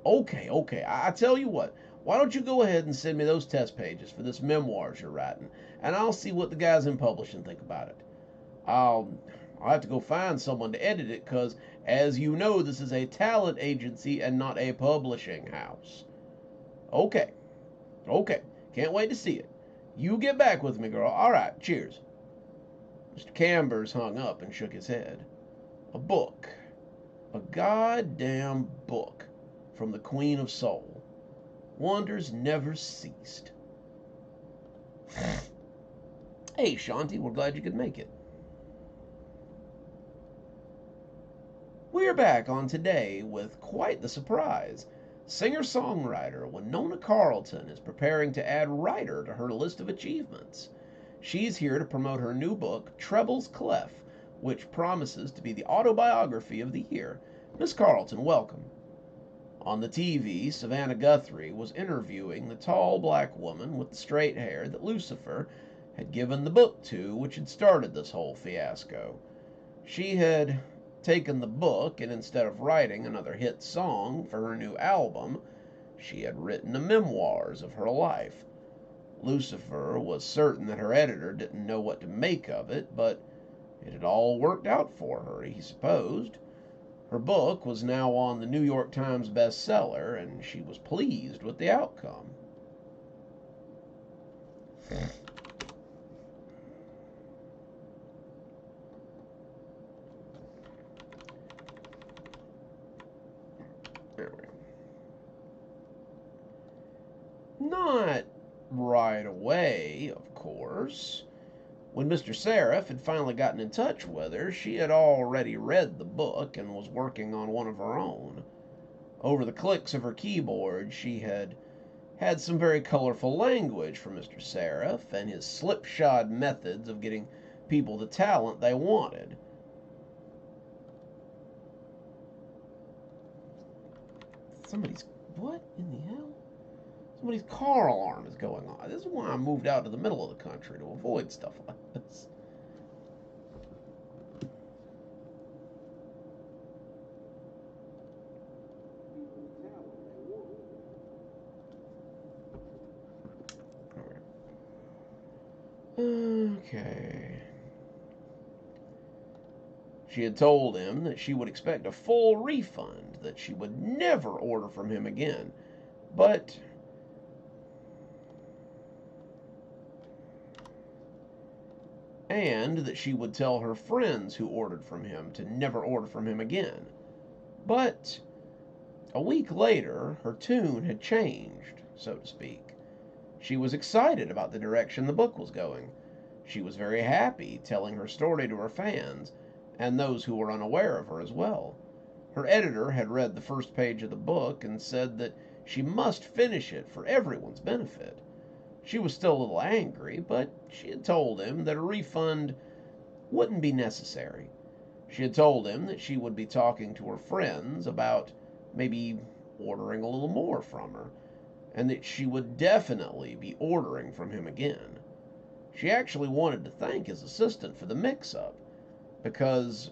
Okay, I tell you what, why don't you go ahead and send me those test pages for this memoirs you're writing, and I'll see what the guys in publishing think about it. I'll have to go find someone to edit it, 'cause, as you know, this is a talent agency and not a publishing house. Okay, can't wait to see it. You get back with me, girl. All right, cheers. Mr. Cambers hung up and shook his head. A book. A goddamn book from the Queen of Soul. Wonders never ceased. Hey, Shanti, we're glad you could make it. We're back on today with quite the surprise. Singer-songwriter Winona Carleton is preparing to add writer to her list of achievements. She's here to promote her new book, Treble's Clef, which promises to be the autobiography of the year. Miss Carleton, welcome. On the TV, Savannah Guthrie was interviewing the tall black woman with the straight hair that Lucifer had given the book to, which had started this whole fiasco. She had taken the book, and instead of writing another hit song for her new album, she had written a memoirs of her life. Lucifer was certain that her editor didn't know what to make of it, but it had all worked out for her, he supposed. Her book was now on the New York Times bestseller, and she was pleased with the outcome. There we go. Not right away, of course. When Mr. Seraph had finally gotten in touch with her, she had already read the book and was working on one of her own. Over the clicks of her keyboard, she had some very colorful language for Mr. Seraph and his slipshod methods of getting people the talent they wanted. Somebody's... What in the hell? Somebody's car alarm is going on. This is why I moved out to the middle of the country, to avoid stuff like this. Okay. She had told him that she would expect a full refund, that she would never order from him again. But and that she would tell her friends who ordered from him to never order from him again. But a week later, her tune had changed, so to speak. She was excited about the direction the book was going. She was very happy telling her story to her fans, and those who were unaware of her as well. Her editor had read the first page of the book and said that she must finish it for everyone's benefit. She was still a little angry, but she had told him that a refund wouldn't be necessary. She had told him that she would be talking to her friends about maybe ordering a little more from her, and that she would definitely be ordering from him again. She actually wanted to thank his assistant for the mix-up, because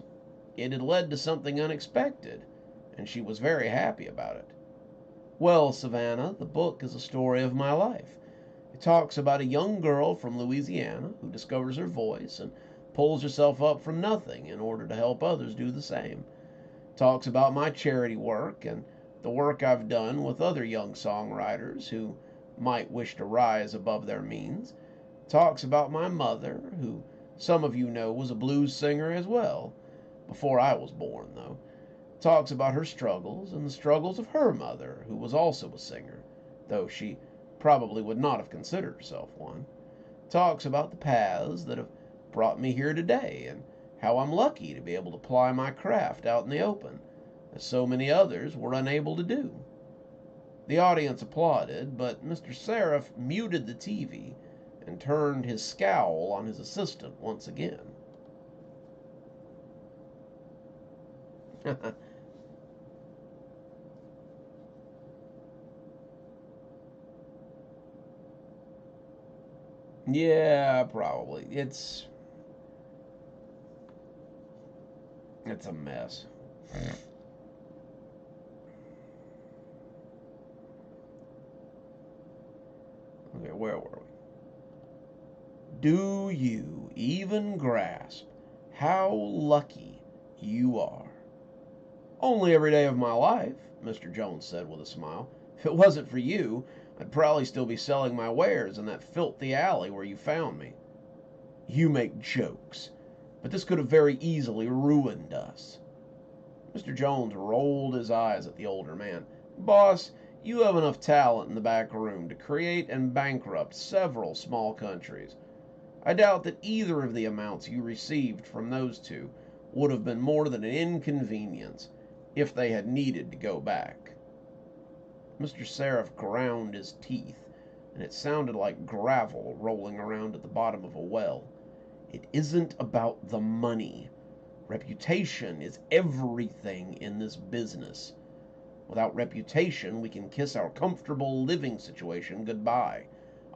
it had led to something unexpected, and she was very happy about it. Well, Savannah, the book is a story of my life. It talks about a young girl from Louisiana who discovers her voice and pulls herself up from nothing in order to help others do the same. It talks about my charity work and the work I've done with other young songwriters who might wish to rise above their means. It talks about my mother, who some of you know was a blues singer as well, before I was born, though. It talks about her struggles and the struggles of her mother, who was also a singer, though she probably would not have considered herself one. It talks about the paths that have brought me here today, and how I'm lucky to be able to ply my craft out in the open, as so many others were unable to do. The audience applauded, but Mr. Seraph muted the TV and turned his scowl on his assistant once again. Yeah, probably. It's a mess. Okay, where were we? Do you even grasp how lucky you are? Only every day of my life, Mr. Jones said with a smile. If it wasn't for you, I'd probably still be selling my wares in that filthy alley where you found me. You make jokes, but this could have very easily ruined us. Mr. Jones rolled his eyes at the older man. Boss, you have enough talent in the back room to create and bankrupt several small countries. I doubt that either of the amounts you received from those two would have been more than an inconvenience if they had needed to go back. Mr. Seraph ground his teeth, and it sounded like gravel rolling around at the bottom of a well. It isn't about the money. Reputation is everything in this business. Without reputation, we can kiss our comfortable living situation goodbye.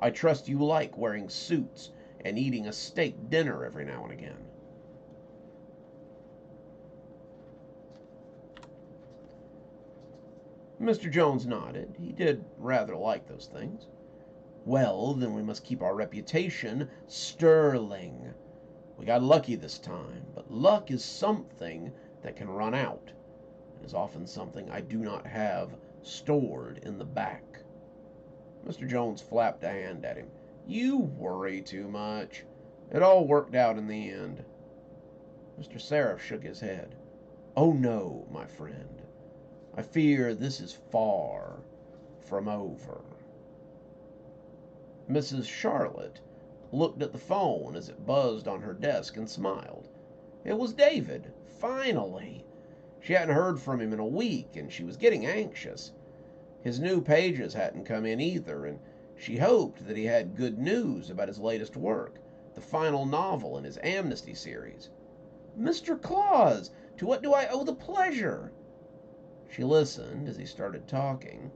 I trust you like wearing suits and eating a steak dinner every now and again. Mr. Jones nodded. He did rather like those things. Well, then we must keep our reputation sterling. We got lucky this time, but luck is something that can run out. It is often something I do not have stored in the back. Mr. Jones flapped a hand at him. You worry too much. It all worked out in the end. Mr. Seraph shook his head. Oh no, my friend. I fear this is far from over. Mrs. Charlotte looked at the phone as it buzzed on her desk and smiled. It was David, finally. She hadn't heard from him in a week, and she was getting anxious. His new pages hadn't come in either, and she hoped that he had good news about his latest work, the final novel in his Amnesty series. Mr. Claus, to what do I owe the pleasure? She listened as he started talking,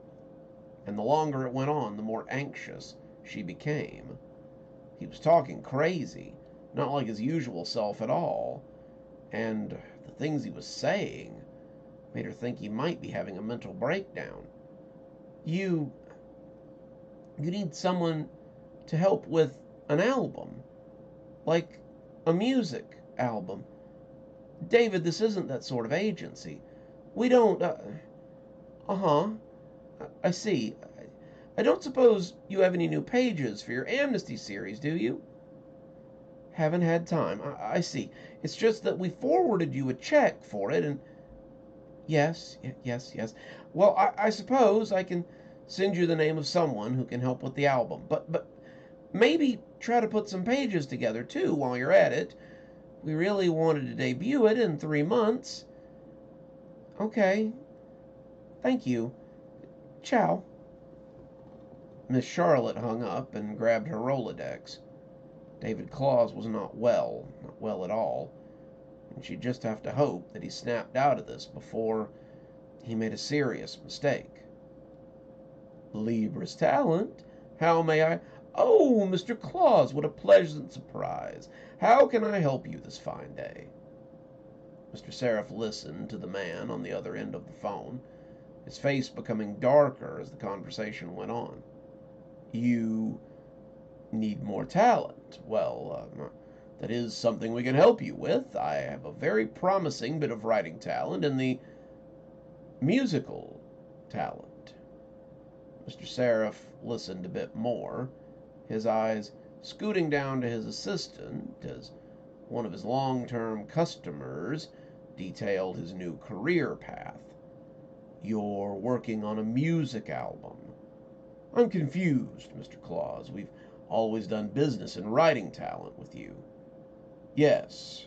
and the longer it went on, the more anxious she became. He was talking crazy, not like his usual self at all, and the things he was saying made her think he might be having a mental breakdown. You you need someone to help with an album, like a music album. David, this isn't that sort of agency. We don't, uh-huh, I see. I don't suppose you have any new pages for your Amnesty series, do you? Haven't had time. I see. It's just that we forwarded you a check for it, and yes, yes. Well, I suppose I can send you the name of someone who can help with the album. But maybe try to put some pages together too while you're at it. We really wanted to debut it in 3 months. Okay. Thank you. Ciao. Miss Charlotte hung up and grabbed her Rolodex. David Claus was not well at all, and she'd just have to hope that he snapped out of this before he made a serious mistake. Libris Talent? How may I? Oh, Mr. Claus, what a pleasant surprise. How can I help you this fine day? Mr. Seraph listened to the man on the other end of the phone, his face becoming darker as the conversation went on. You need more talent. Well, that is something we can help you with. I have a very promising bit of writing talent and the musical talent. Mr. Seraph listened a bit more, his eyes scooting down to his assistant as one of his long-term customers detailed his new career path. You're working on a music album. I'm confused, Mr. Claus. We've always done business in writing talent with you. Yes,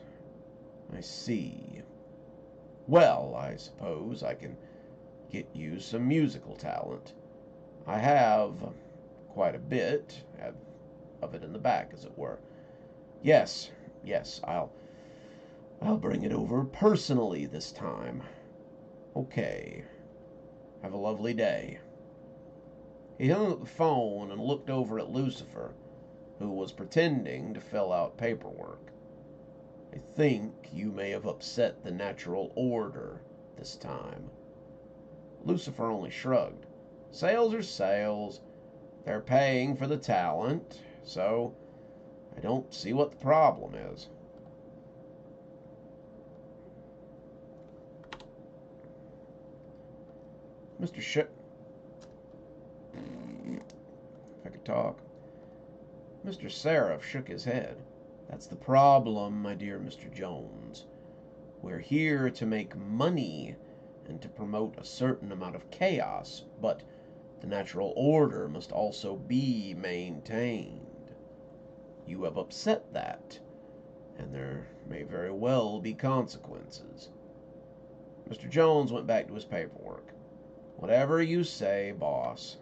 I see. Well, I suppose I can get you some musical talent. I have quite a bit of it in the back, as it were. Yes, I'll bring it over personally this time. Okay. Have a lovely day. He hung up the phone and looked over at Lucifer, who was pretending to fill out paperwork. I think you may have upset the natural order this time. Lucifer only shrugged. Sales are sales. They're paying for the talent, so I don't see what the problem is. Mr. If I could talk. Mr. Seraph shook his head. That's the problem, my dear Mr. Jones. We're here to make money and to promote a certain amount of chaos, but the natural order must also be maintained. You have upset that, and there may very well be consequences. Mr. Jones went back to his paperwork. Whatever you say, boss.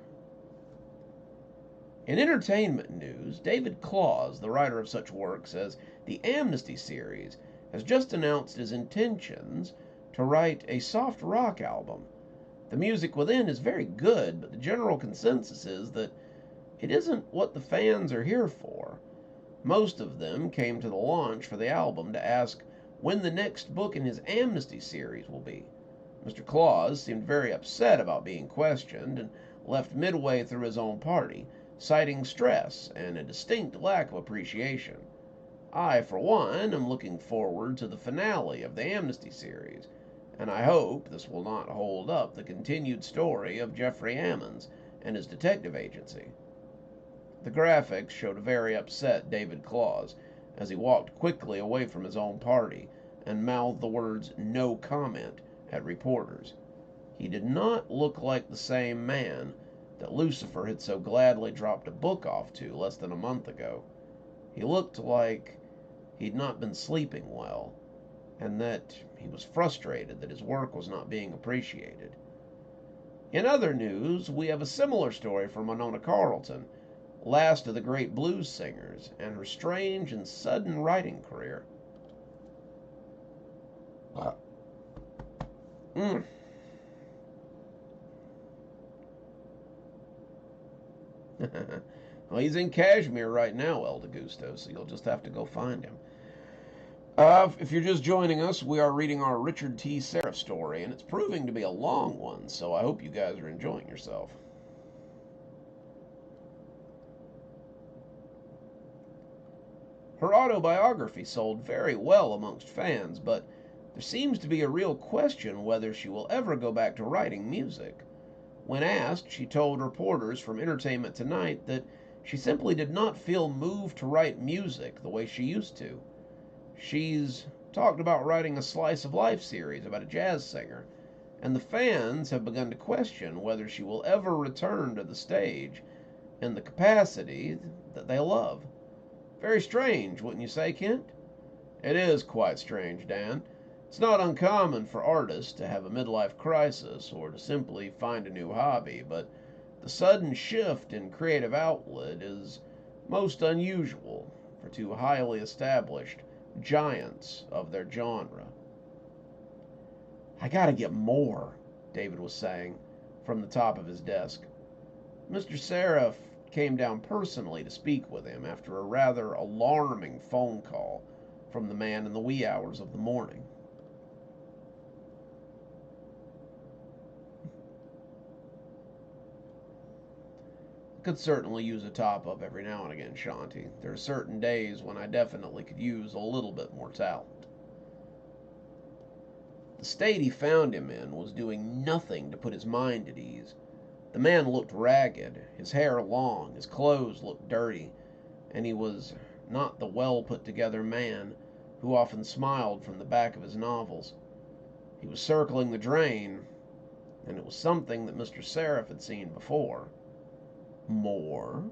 In entertainment news, David Claus, the writer of such works as the Amnesty series, has just announced his intentions to write a soft rock album. The music within is very good, but the general consensus is that it isn't what the fans are here for. Most of them came to the launch for the album to ask when the next book in his Amnesty series will be. Mr. Claus seemed very upset about being questioned and left midway through his own party, citing stress and a distinct lack of appreciation. I, for one, am looking forward to the finale of the Amnesty series, and I hope this will not hold up the continued story of Jeffrey Ammons and his detective agency. The graphics showed a very upset David Claus as he walked quickly away from his own party and mouthed the words "no comment" at reporters. He did not look like the same man that Lucifer had so gladly dropped a book off to less than a month ago. He looked like he'd not been sleeping well, and that he was frustrated that his work was not being appreciated. In other news, we have a similar story from Winona Carleton, last of the great blues singers, and her strange and sudden writing career. Well, he's in Kashmir right now, El DeGusto, so you'll just have to go find him. If you're just joining us, we are reading our Richard T. Seraph story, and it's proving to be a long one, so I hope you guys are enjoying yourself. Her autobiography sold very well amongst fans, but there seems to be a real question whether she will ever go back to writing music. When asked, she told reporters from Entertainment Tonight that she simply did not feel moved to write music the way she used to. She's talked about writing a slice of life series about a jazz singer, and the fans have begun to question whether she will ever return to the stage in the capacity that they love. Very strange, wouldn't you say, Kent? It is quite strange, Dan. It's not uncommon for artists to have a midlife crisis or to simply find a new hobby, but the sudden shift in creative outlet is most unusual for two highly established giants of their genre. I gotta get more, David was saying from the top of his desk. Mr. Seraph came down personally to speak with him after a rather alarming phone call from the man in the wee hours of the morning. Could certainly use a top-up every now and again, Shanti. There are certain days when I definitely could use a little bit more talent. The state he found him in was doing nothing to put his mind at ease. The man looked ragged, his hair long, his clothes looked dirty, and he was not the well-put-together man who often smiled from the back of his novels. He was circling the drain, and it was something that Mr. Seraph had seen before. More?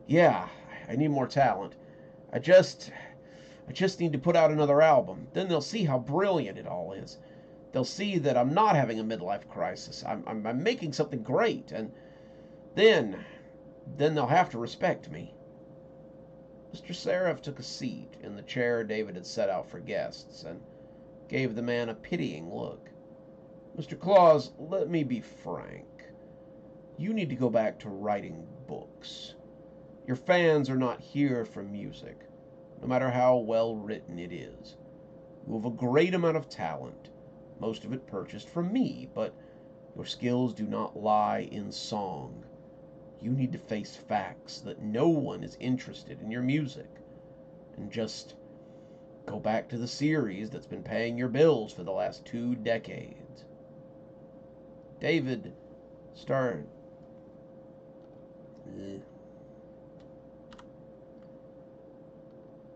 Yeah, I need more talent. I just need to put out another album. Then they'll see how brilliant it all is. They'll see that I'm not having a midlife crisis. I'm making something great, and then they'll have to respect me. Mr. Seraph took a seat in the chair David had set out for guests and gave the man a pitying look. Mr. Claus, let me be frank. You need to go back to writing books. Your fans are not here for music, no matter how well written it is. You have a great amount of talent, most of it purchased from me, but your skills do not lie in song. You need to face facts that no one is interested in your music, and just go back to the series that's been paying your bills for the last 2 decades. David started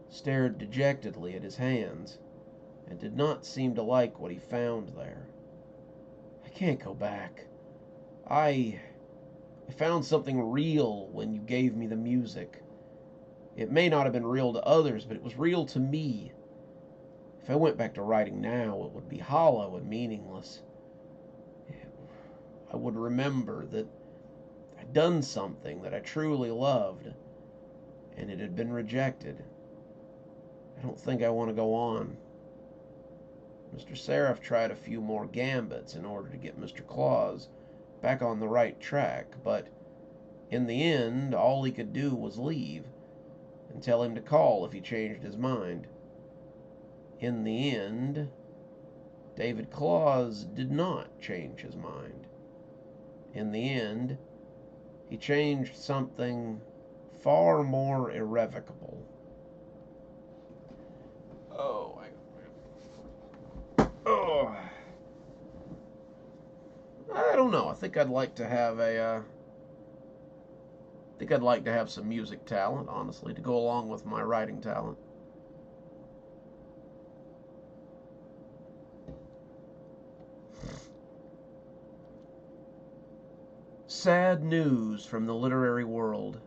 stared dejectedly at his hands and did not seem to like what he found there. I can't go back. I found something real when you gave me the music. It may not have been real to others, but it was real to me. If I went back to writing now, it would be hollow and meaningless. I would remember that I'd done something that I truly loved, and it had been rejected. I don't think I want to go on. Mr. Seraph tried a few more gambits in order to get Mr. Claus back on the right track, but in the end, all he could do was leave and tell him to call if he changed his mind. In the end, David Claus did not change his mind. In the end, he changed something far more irrevocable. I don't know. I think I'd like to have some music talent, honestly, to go along with my writing talent. Sad news from the literary world.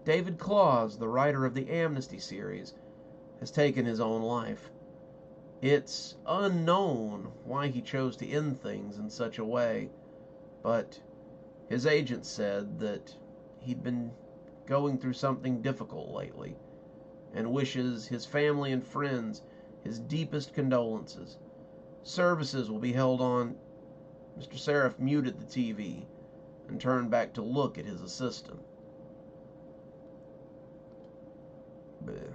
David Claus, the writer of the Amnesty series, has taken his own life. It's unknown why he chose to end things in such a way, but his agent said that he'd been going through something difficult lately and wishes his family and friends his deepest condolences. Services will be held on. Mr. Seraph muted the TV and turned back to look at his assistant. Bleh.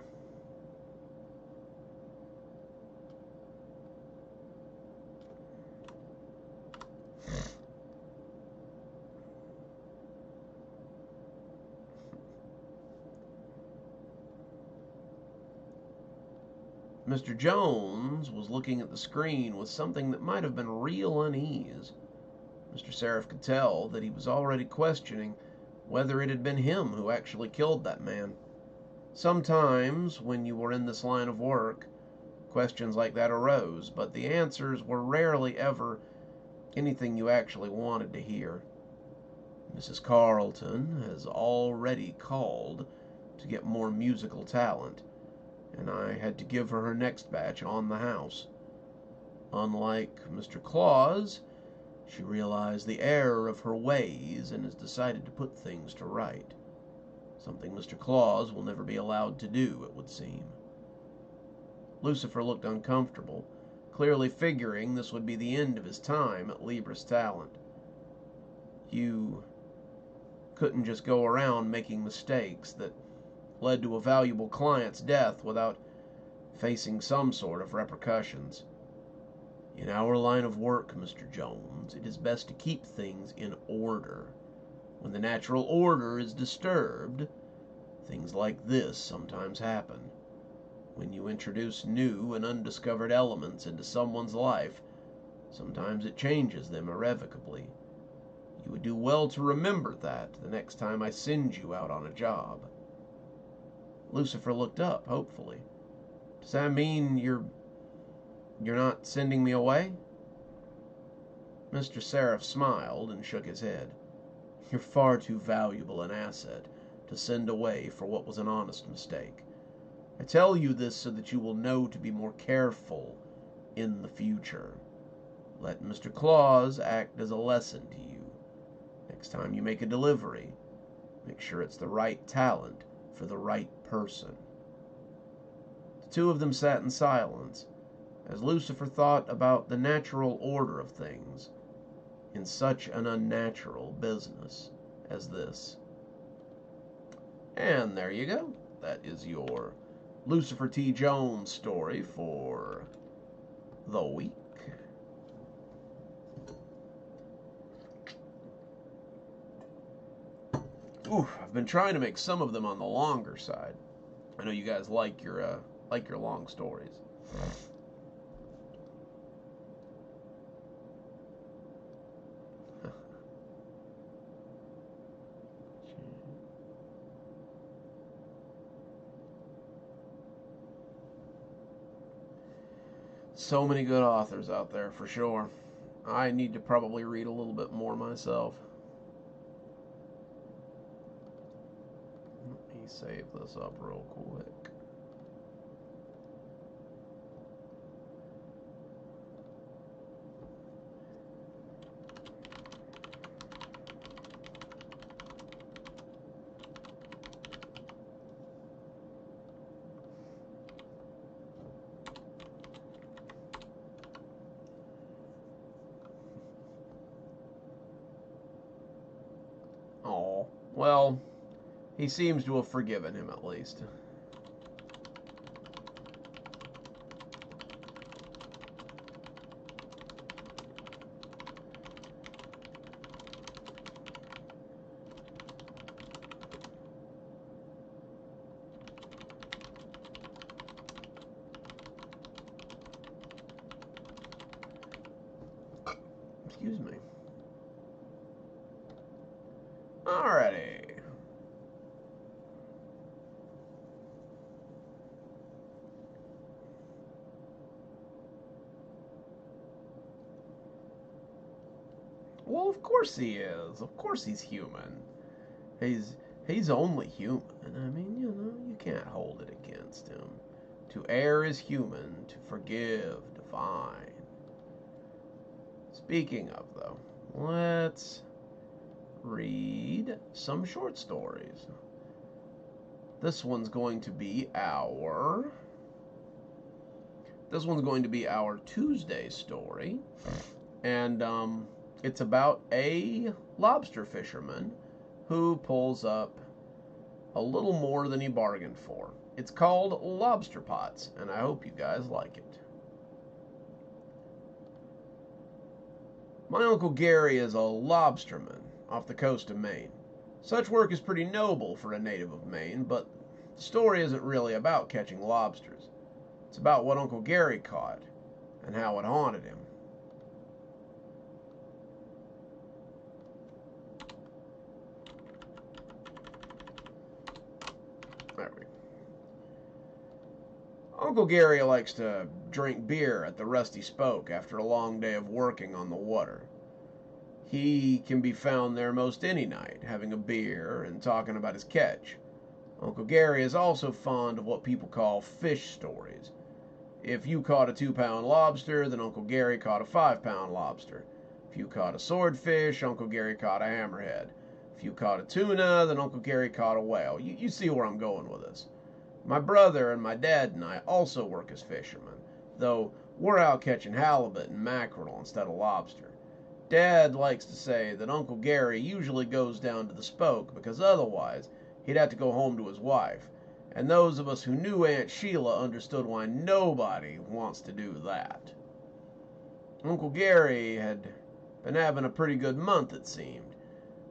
Mr. Jones was looking at the screen with something that might have been real unease. Mr. Seraph could tell that he was already questioning whether it had been him who actually killed that man. Sometimes, when you were in this line of work, questions like that arose, but the answers were rarely ever anything you actually wanted to hear. Mrs. Carleton has already called to get more musical talent, and I had to give her next batch on the house. Unlike Mr. Claus, she realized the error of her ways and has decided to put things to right. Something Mr. Claus will never be allowed to do, it would seem. Lucifer looked uncomfortable, clearly figuring this would be the end of his time at Libris Talent. You couldn't just go around making mistakes that led to a valuable client's death without facing some sort of repercussions. In our line of work, Mr. Jones, it is best to keep things in order. When the natural order is disturbed, things like this sometimes happen. When you introduce new and undiscovered elements into someone's life, sometimes it changes them irrevocably. You would do well to remember that the next time I send you out on a job. Lucifer looked up, hopefully. Does that mean you're not sending me away? Mr. Seraph smiled and shook his head. You're far too valuable an asset to send away for what was an honest mistake. I tell you this so that you will know to be more careful in the future. Let Mr. Claus act as a lesson to you. Next time you make a delivery, make sure it's the right talent for the right person. The two of them sat in silence as Lucifer thought about the natural order of things in such an unnatural business as this. And there you go. That is your Lucifer T. Jones story for the week. Ooh, I've been trying to make some of them on the longer side. I know you guys like your long stories. So many good authors out there, for sure. I need to probably read a little bit more myself. Let me save this up real quick. Oh, well, he seems to have forgiven him at least. Excuse me. Alrighty. Well, of course he is. Of course he's human. He's only human. I mean, you can't hold it against him. To err is human, to forgive divine. Speaking of, though, let's read some short stories. This one's going to be our Tuesday story, and it's about a lobster fisherman who pulls up a little more than he bargained for. It's called Lobster Pots, and I hope you guys like it. My Uncle Gary is a lobsterman off the coast of Maine. Such work is pretty noble for a native of Maine, but the story isn't really about catching lobsters. It's about what Uncle Gary caught and how it haunted him. There we go. Uncle Gary likes to drink beer at the Rusty Spoke after a long day of working on the water. He can be found there most any night, having a beer and talking about his catch. Uncle Gary is also fond of what people call fish stories. If you caught a 2-pound lobster, then Uncle Gary caught a 5-pound lobster. If you caught a swordfish, Uncle Gary caught a hammerhead. If you caught a tuna, then Uncle Gary caught a whale. You see where I'm going with this. My brother and my dad and I also work as fishermen, though we're out catching halibut and mackerel instead of lobster. Dad likes to say that Uncle Gary usually goes down to the Spoke because otherwise he'd have to go home to his wife, and those of us who knew Aunt Sheila understood why nobody wants to do that. Uncle Gary had been having a pretty good month, it seemed.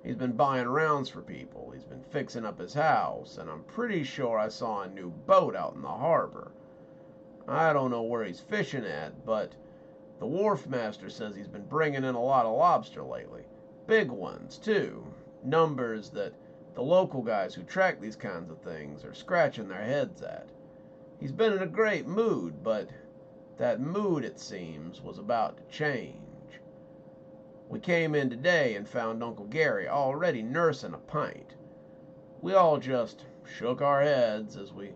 He's been buying rounds for people, he's been fixing up his house, and I'm pretty sure I saw a new boat out in the harbor. I don't know where he's fishing at, but the wharf master says he's been bringing in a lot of lobster lately. Big ones, too. Numbers that the local guys who track these kinds of things are scratching their heads at. He's been in a great mood, but that mood, it seems, was about to change. We came in today and found Uncle Gary already nursing a pint. We all just shook our heads as we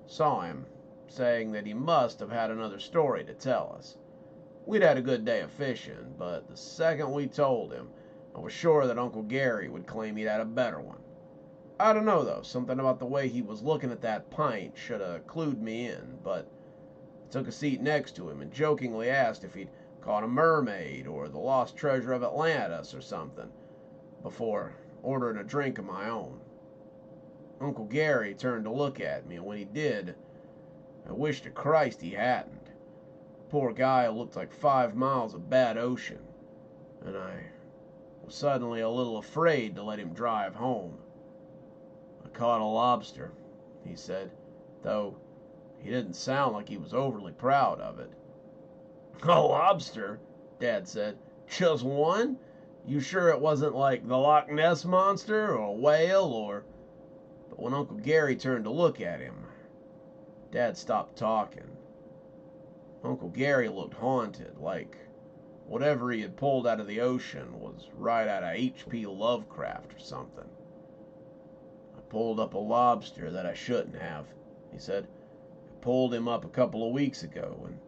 saw him, saying that he must have had another story to tell us. We'd had a good day of fishing, but the second we told him, I was sure that Uncle Gary would claim he'd had a better one. I don't know, though, something about the way he was looking at that pint should have clued me in, but I took a seat next to him and jokingly asked if he'd caught a mermaid or the lost treasure of Atlantis or something, before ordering a drink of my own. Uncle Gary turned to look at me, and when he did, I wished to Christ he hadn't. Poor guy looked like 5 miles of bad ocean, and I was suddenly a little afraid to let him drive home. I caught a lobster, he said, though he didn't sound like he was overly proud of it. A lobster? Dad said. Just one? You sure it wasn't like the Loch Ness Monster or a whale or... But when Uncle Gary turned to look at him, Dad stopped talking. Uncle Gary looked haunted, like whatever he had pulled out of the ocean was right out of H.P. Lovecraft or something. I pulled up a lobster that I shouldn't have, he said. I pulled him up a couple of weeks ago, and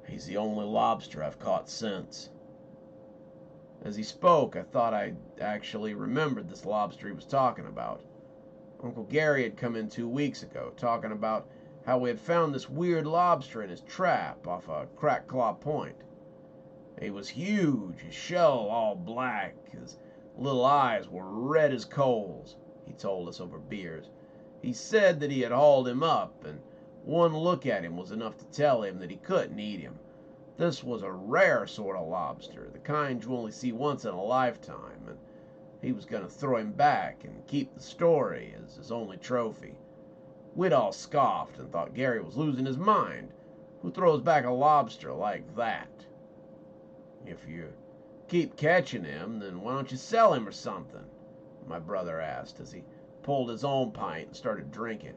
he's the only lobster I've caught since. As he spoke, I thought I actually remembered this lobster he was talking about. Uncle Gary had come in 2 weeks ago, talking about how we had found this weird lobster in his trap off a Crack Claw Point. He was huge, his shell all black, his little eyes were red as coals, he told us over beers. He said that he had hauled him up, and one look at him was enough to tell him that he couldn't eat him. This was a rare sort of lobster, the kind you only see once in a lifetime, and he was going to throw him back and keep the story as his only trophy. We'd all scoffed and thought Gary was losing his mind. Who throws back a lobster like that? If you keep catching him, then why don't you sell him or something? My brother asked as he pulled his own pint and started drinking.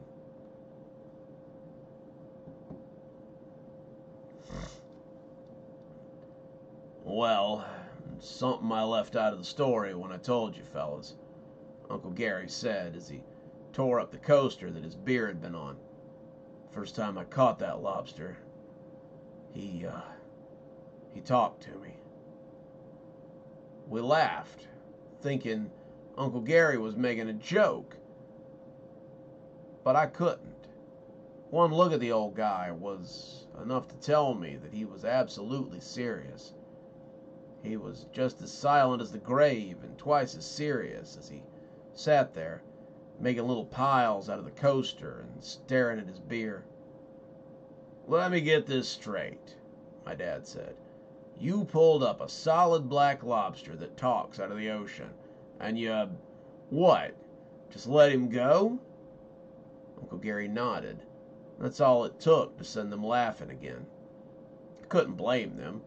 Well, something I left out of the story when I told you fellas, Uncle Gary said as he tore up the coaster that his beer had been on. First time I caught that lobster, he talked to me. We laughed, thinking Uncle Gary was making a joke, but I couldn't. One look at the old guy was enough to tell me that he was absolutely serious. He was just as silent as the grave and twice as serious as he sat there, making little piles out of the coaster and staring at his beer. "Let me get this straight," my dad said. "You pulled up a solid black lobster that talks out of the ocean, and you, what, just let him go?" Uncle Gary nodded. That's all it took to send them laughing again. I couldn't blame them.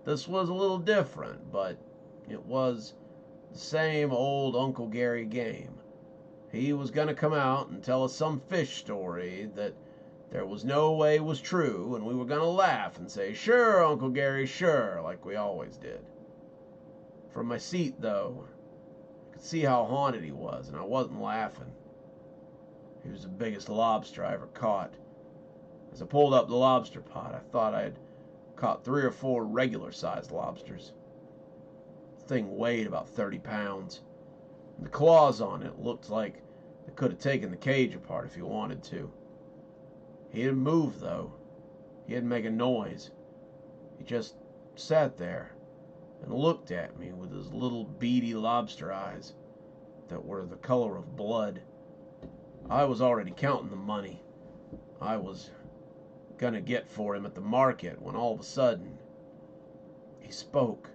This was a little different, but it was the same old Uncle Gary game. He was going to come out and tell us some fish story that there was no way was true, and we were going to laugh and say, "Sure, Uncle Gary, sure," like we always did. From my seat, though, I could see how haunted he was, and I wasn't laughing. He was the biggest lobster I ever caught. As I pulled up the lobster pot, I thought I had caught 3 or 4 regular-sized lobsters. The thing weighed about 30 pounds. And the claws on it looked like they could have taken the cage apart if he wanted to. He didn't move, though. He didn't make a noise. He just sat there and looked at me with his little beady lobster eyes that were the color of blood. I was already counting the money I was gonna get for him at the market when all of a sudden he spoke.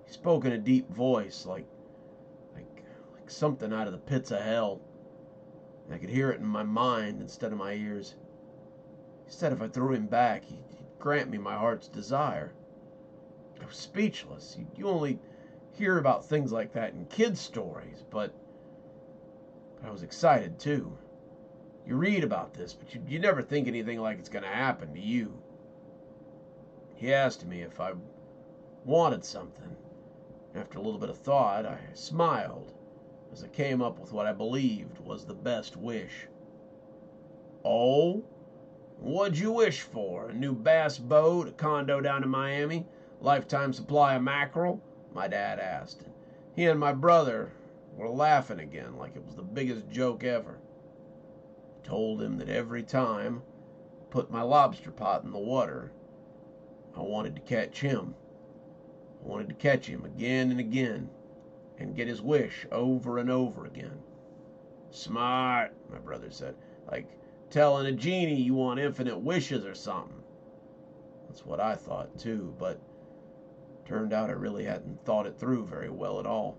He spoke in a deep voice, like something out of the pits of hell. I could hear it in my mind instead of my ears. He said if I threw him back, he'd grant me my heart's desire. I was speechless. You only hear about things like that in kids' stories, but I was excited too. You read about this, but you never think anything like it's going to happen to you. He asked me if I wanted something. After a little bit of thought, I smiled as I came up with what I believed was the best wish. "Oh? What'd you wish for? A new bass boat, a condo down in Miami, lifetime supply of mackerel?" my dad asked. He and my brother were laughing again like it was the biggest joke ever. I told him that every time I put my lobster pot in the water, I wanted to catch him. I wanted to catch him again and again and get his wish over and over again. "Smart," my brother said. "Like telling a genie you want infinite wishes or something." That's what I thought too, but turned out I really hadn't thought it through very well at all.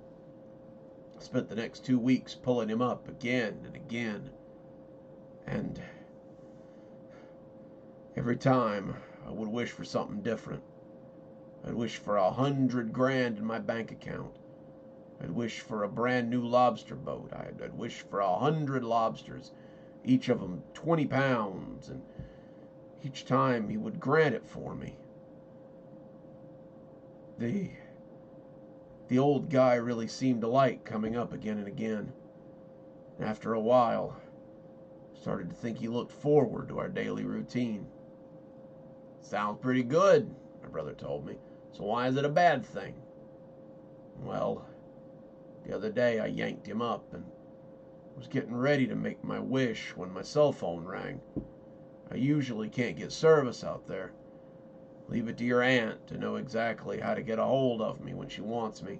I spent the next 2 weeks pulling him up again and again, and every time I would wish for something different. I'd wish for 100 grand in my bank account. I'd wish for a brand new lobster boat. I'd wish for 100 lobsters, each of them 20 pounds, and each time he would grant it for me. The old guy really seemed to like coming up again and again. And after a while, I started to think he looked forward to our daily routine. "Sounds pretty good," my brother told me. "So why is it a bad thing?" Well, the other day I yanked him up and was getting ready to make my wish when my cell phone rang. I usually can't get service out there. Leave it to your aunt to know exactly how to get a hold of me when she wants me.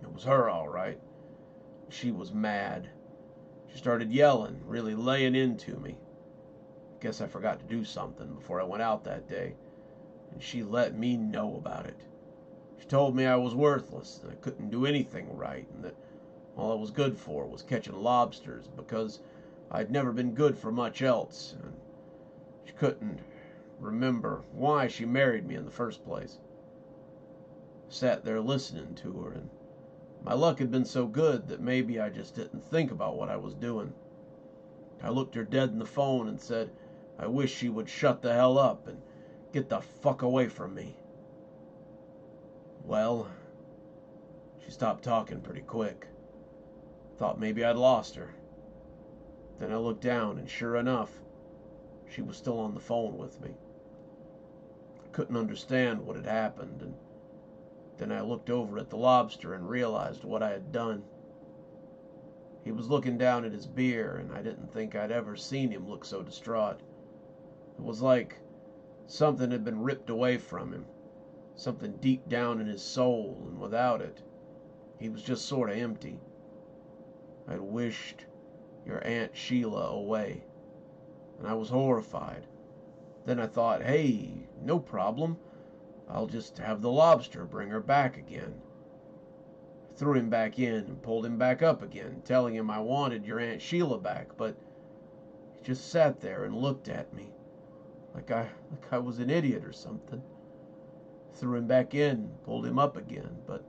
It was her, all right. She was mad. She started yelling, really laying into me. I guess I forgot to do something before I went out that day, and she let me know about it. She told me I was worthless, and I couldn't do anything right, and that all I was good for was catching lobsters because I'd never been good for much else, and she couldn't remember why she married me in the first place. I sat there listening to her, and my luck had been so good that maybe I just didn't think about what I was doing. I looked her dead in the phone and said I wish she would shut the hell up and get the fuck away from me. Well, she stopped talking pretty quick. Thought maybe I'd lost her. Then I looked down, and sure enough, she was still on the phone with me. I couldn't understand what had happened, and then I looked over at the lobster and realized what I had done. He was looking down at his beer, and I didn't think I'd ever seen him look so distraught. It was like something had been ripped away from him, something deep down in his soul, and without it, he was just sort of empty. I'd wished your Aunt Sheila away, and I was horrified. Then I thought, hey, no problem. I'll just have the lobster bring her back again. I threw him back in and pulled him back up again, telling him I wanted your Aunt Sheila back, but he just sat there and looked at me like I was an idiot or something. Threw him back in, pulled him up again, but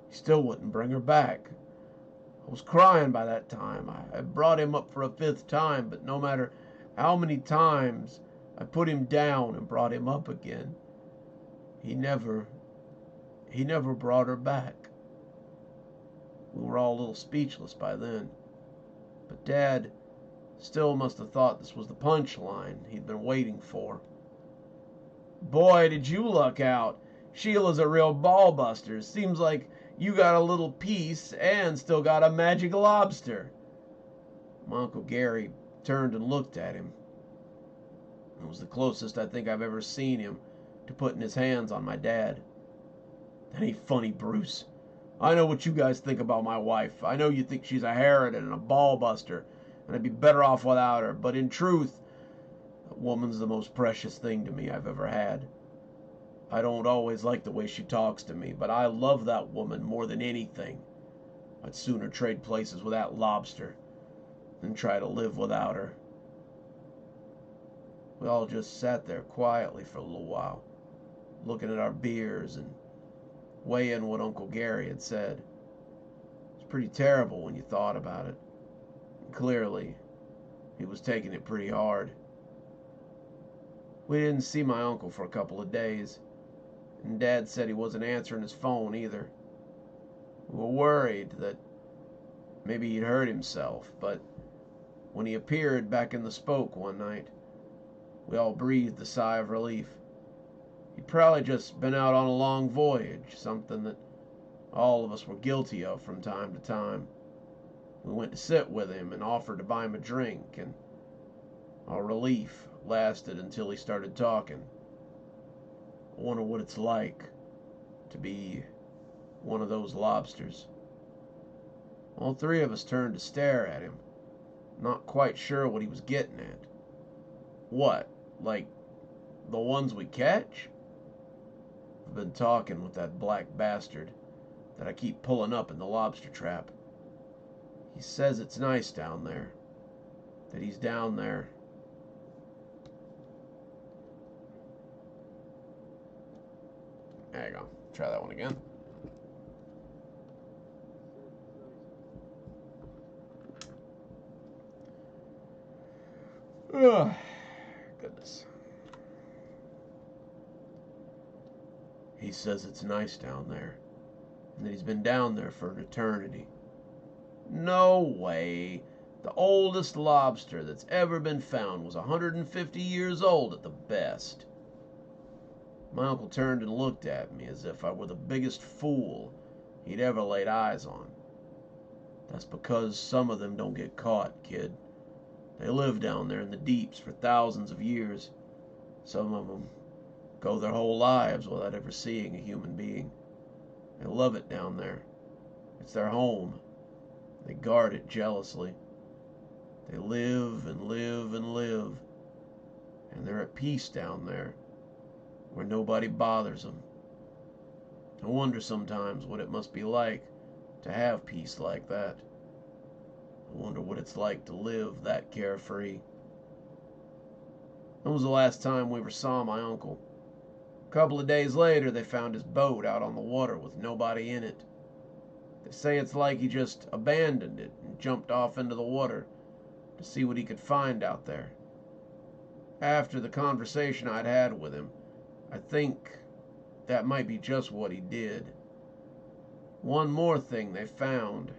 he still wouldn't bring her back. I was crying by that time. I brought him up for a fifth time, but no matter how many times I put him down and brought him up again, he never brought her back. We were all a little speechless by then, but Dad still must have thought this was the punchline he'd been waiting for. Boy, did you luck out. Sheila's a real ballbuster. Seems like you got a little piece and still got a magic lobster. My Uncle Gary turned and looked at him. It was the closest I think I've ever seen him to putting his hands on my dad. That ain't funny, Bruce. I know what you guys think about my wife. I know you think she's a harridan and a ballbuster, and I'd be better off without her. But in truth, that woman's the most precious thing to me I've ever had. I don't always like the way she talks to me, but I love that woman more than anything. I'd sooner trade places with that lobster than try to live without her. We all just sat there quietly for a little while, looking at our beers and weighing what Uncle Gary had said. It's pretty terrible when you thought about it. And clearly, he was taking it pretty hard. We didn't see my uncle for a couple of days, and Dad said he wasn't answering his phone either. We were worried that maybe he'd hurt himself, but when he appeared back in the spoke one night, we all breathed a sigh of relief. He'd probably just been out on a long voyage, something that all of us were guilty of from time to time. We went to sit with him and offered to buy him a drink, and our relief lasted until he started talking. I wonder what it's like to be one of those lobsters. All three of us turned to stare at him, not quite sure what he was getting at. What, like the ones we catch? I've been talking with that black bastard that I keep pulling up in the lobster trap. He says it's nice down there, that he's down there. There you go. Try that one again. Ugh, goodness. He says it's nice down there, and that he's been down there for an eternity. No way. The oldest lobster that's ever been found was 150 years old at the best. My uncle turned and looked at me as if I were the biggest fool he'd ever laid eyes on. That's because some of them don't get caught, kid. They live down there in the deeps for thousands of years. Some of them go their whole lives without ever seeing a human being. They love it down there. It's their home. They guard it jealously. They live and live and live. And they're at peace down there, where nobody bothers them. I wonder sometimes what it must be like to have peace like that. I wonder what it's like to live that carefree. When was the last time we ever saw my uncle? A couple of days later, they found his boat out on the water with nobody in it. They say it's like he just abandoned it and jumped off into the water to see what he could find out there. After the conversation I'd had with him, I think that might be just what he did. One more thing they found,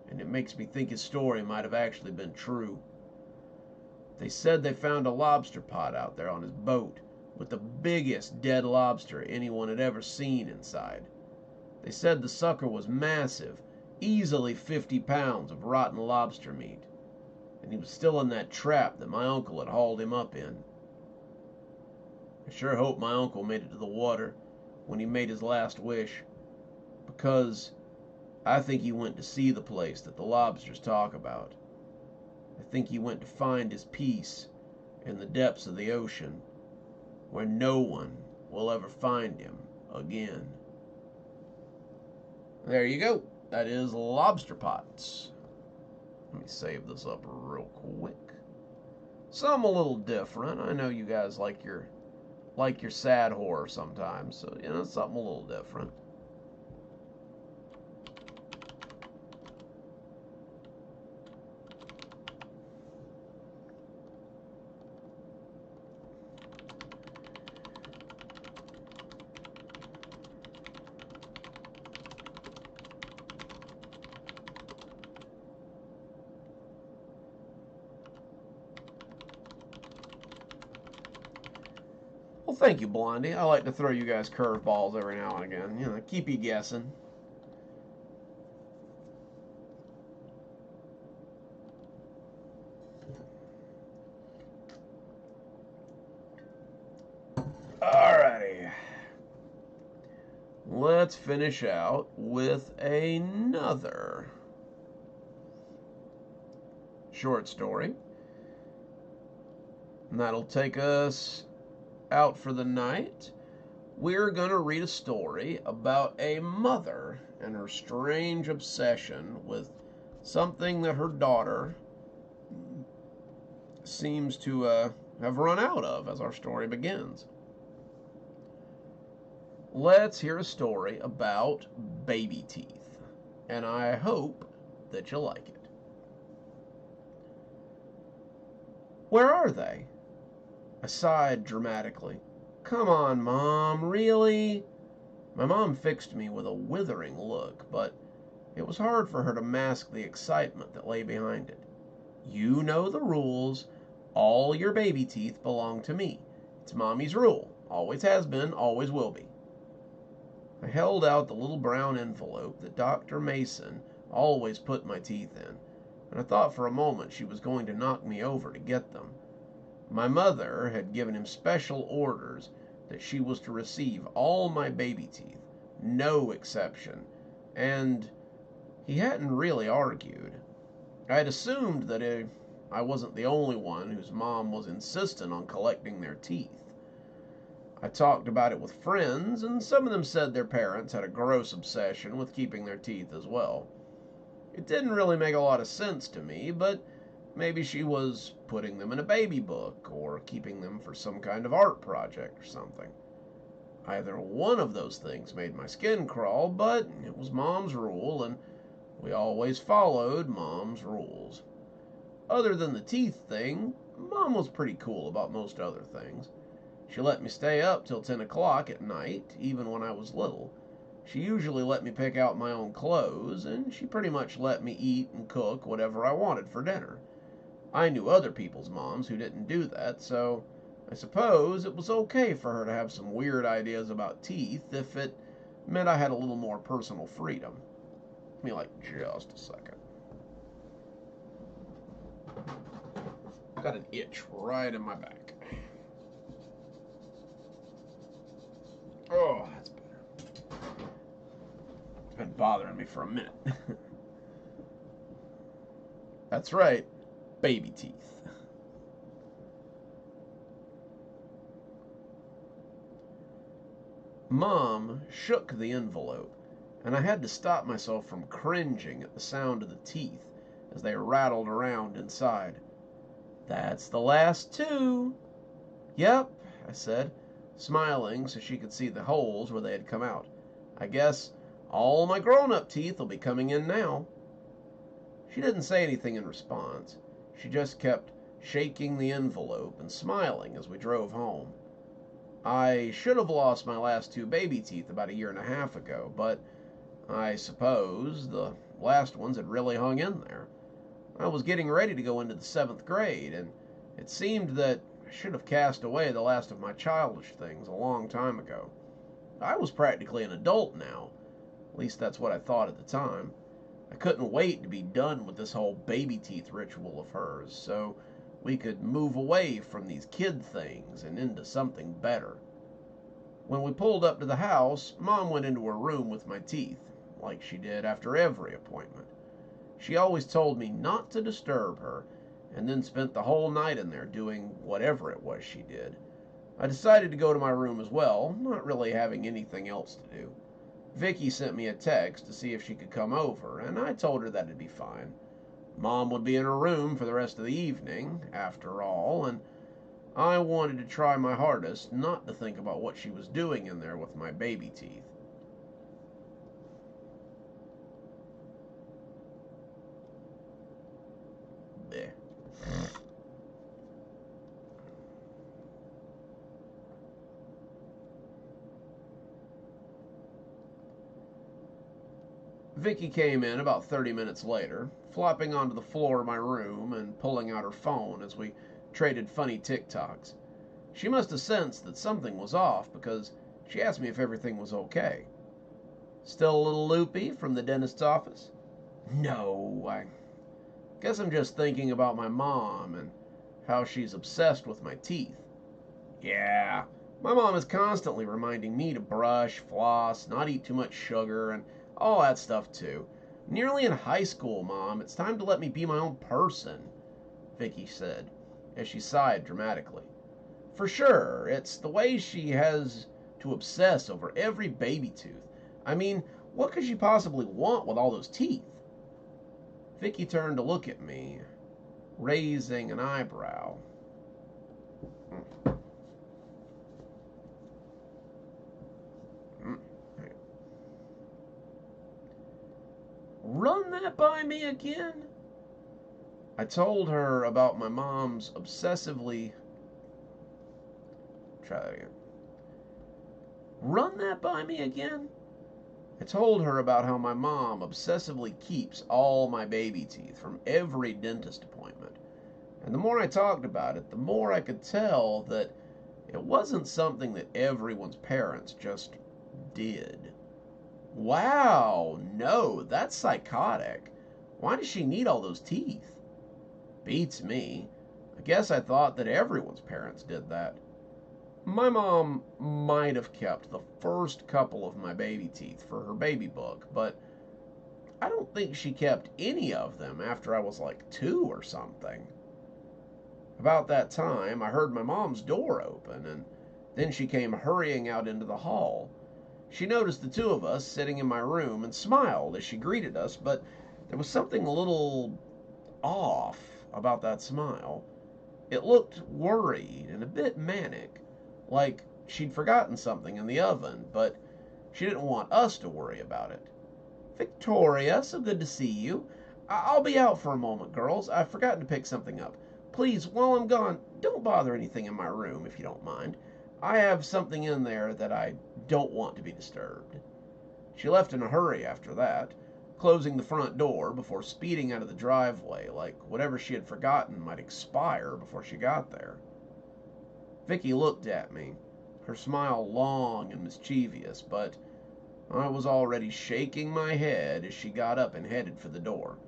and it makes me think his story might have actually been true. They said they found a lobster pot out there on his boat with the biggest dead lobster anyone had ever seen inside. They said the sucker was massive, easily 50 pounds of rotten lobster meat, and he was still in that trap that my uncle had hauled him up in. I sure hope my uncle made it to the water when he made his last wish, because I think he went to see the place that the lobsters talk about. I think he went to find his peace in the depths of the ocean, where no one will ever find him again. There you go. That is Lobster Pots. Let me save this up real quick. Some a little different. I know you guys like your sad horror sometimes, so something a little different. Well, thank you, Blondie. I like to throw you guys curveballs every now and again. Keep you guessing. Alrighty. Let's finish out with another short story. And that'll take us out for the night. We're going to read a story about a mother and her strange obsession with something that her daughter seems to have run out of as our story begins. Let's hear a story about baby teeth, and I hope that you like it. Where are they? I sighed dramatically. Come on, Mom, really? My mom fixed me with a withering look, but it was hard for her to mask the excitement that lay behind it. You know the rules. All your baby teeth belong to me. It's Mommy's rule. Always has been, always will be. I held out the little brown envelope that Dr. Mason always put my teeth in, and I thought for a moment she was going to knock me over to get them. My mother had given him special orders that she was to receive all my baby teeth, no exception, and he hadn't really argued. I had assumed that I wasn't the only one whose mom was insistent on collecting their teeth. I talked about it with friends, and some of them said their parents had a gross obsession with keeping their teeth as well. It didn't really make a lot of sense to me, but maybe she was putting them in a baby book or keeping them for some kind of art project or something. Either one of those things made my skin crawl, but it was Mom's rule, and we always followed Mom's rules. Other than the teeth thing, Mom was pretty cool about most other things. She let me stay up till 10 o'clock at night, even when I was little. She usually let me pick out my own clothes, and she pretty much let me eat and cook whatever I wanted for dinner. I knew other people's moms who didn't do that, so I suppose it was okay for her to have some weird ideas about teeth if it meant I had a little more personal freedom. Give me just a second. I've got an itch right in my back. Oh, that's better. It's been bothering me for a minute. That's right, baby teeth. Mom shook the envelope, and I had to stop myself from cringing at the sound of the teeth as they rattled around inside. That's the last two. Yep, I said, smiling so she could see the holes where they had come out. I guess all my grown-up teeth will be coming in now. She didn't say anything in response. She just kept shaking the envelope and smiling as we drove home. I should have lost my last two baby teeth about 1.5 years ago, but I suppose the last ones had really hung in there. I was getting ready to go into the 7th grade, and it seemed that I should have cast away the last of my childish things a long time ago. I was practically an adult now. At least that's what I thought at the time. I couldn't wait to be done with this whole baby teeth ritual of hers, so we could move away from these kid things and into something better. When we pulled up to the house, Mom went into her room with my teeth. like she did after every appointment. She always told me not to disturb her, and then spent the whole night in there doing whatever it was she did. I decided to go to my room as well, not really having anything else to do. Vicky sent me a text to see if she could come over, and I told her that it'd be fine. Mom would be in her room for the rest of the evening, after all, and I wanted to try my hardest not to think about what she was doing in there with my baby teeth. Bleh. Vicky came in about 30 minutes later, flopping onto the floor of my room and pulling out her phone as we traded funny TikToks. She must have sensed that something was off because she asked me if everything was okay. Still a little loopy from the dentist's office? No, I guess I'm just thinking about my mom and how she's obsessed with my teeth. Yeah, my mom is constantly reminding me to brush, floss, not eat too much sugar, and all that stuff too. Nearly in high school, Mom. It's time to let me be my own person, Vicky said, as she sighed dramatically. For sure, it's the way she has to obsess over every baby tooth. I mean, what could she possibly want with all those teeth? Vicky turned to look at me, raising an eyebrow. Run that by me again? I told her about my mom's obsessively. Try that again. Run that by me again? I told her about how my mom obsessively keeps all my baby teeth from every dentist appointment. And the more I talked about it, the more I could tell that it wasn't something that everyone's parents just did. Wow, no, that's psychotic. Why does she need all those teeth? Beats me. I guess I thought that everyone's parents did that. My mom might have kept the first couple of my baby teeth for her baby book, but I don't think she kept any of them after I was like 2 or something. About that time, I heard my mom's door open, and then she came hurrying out into the hall. She noticed the two of us sitting in my room and smiled as she greeted us, but there was something a little off about that smile. It looked worried and a bit manic, like she'd forgotten something in the oven, but she didn't want us to worry about it. Victoria, so good to see you. I'll be out for a moment, girls. I've forgotten to pick something up. Please, while I'm gone, don't bother anything in my room if you don't mind. I have something in there that I don't want to be disturbed. She left in a hurry after that, closing the front door before speeding out of the driveway like whatever she had forgotten might expire before she got there. Vicky looked at me, her smile long and mischievous, but I was already shaking my head as she got up and headed for the door.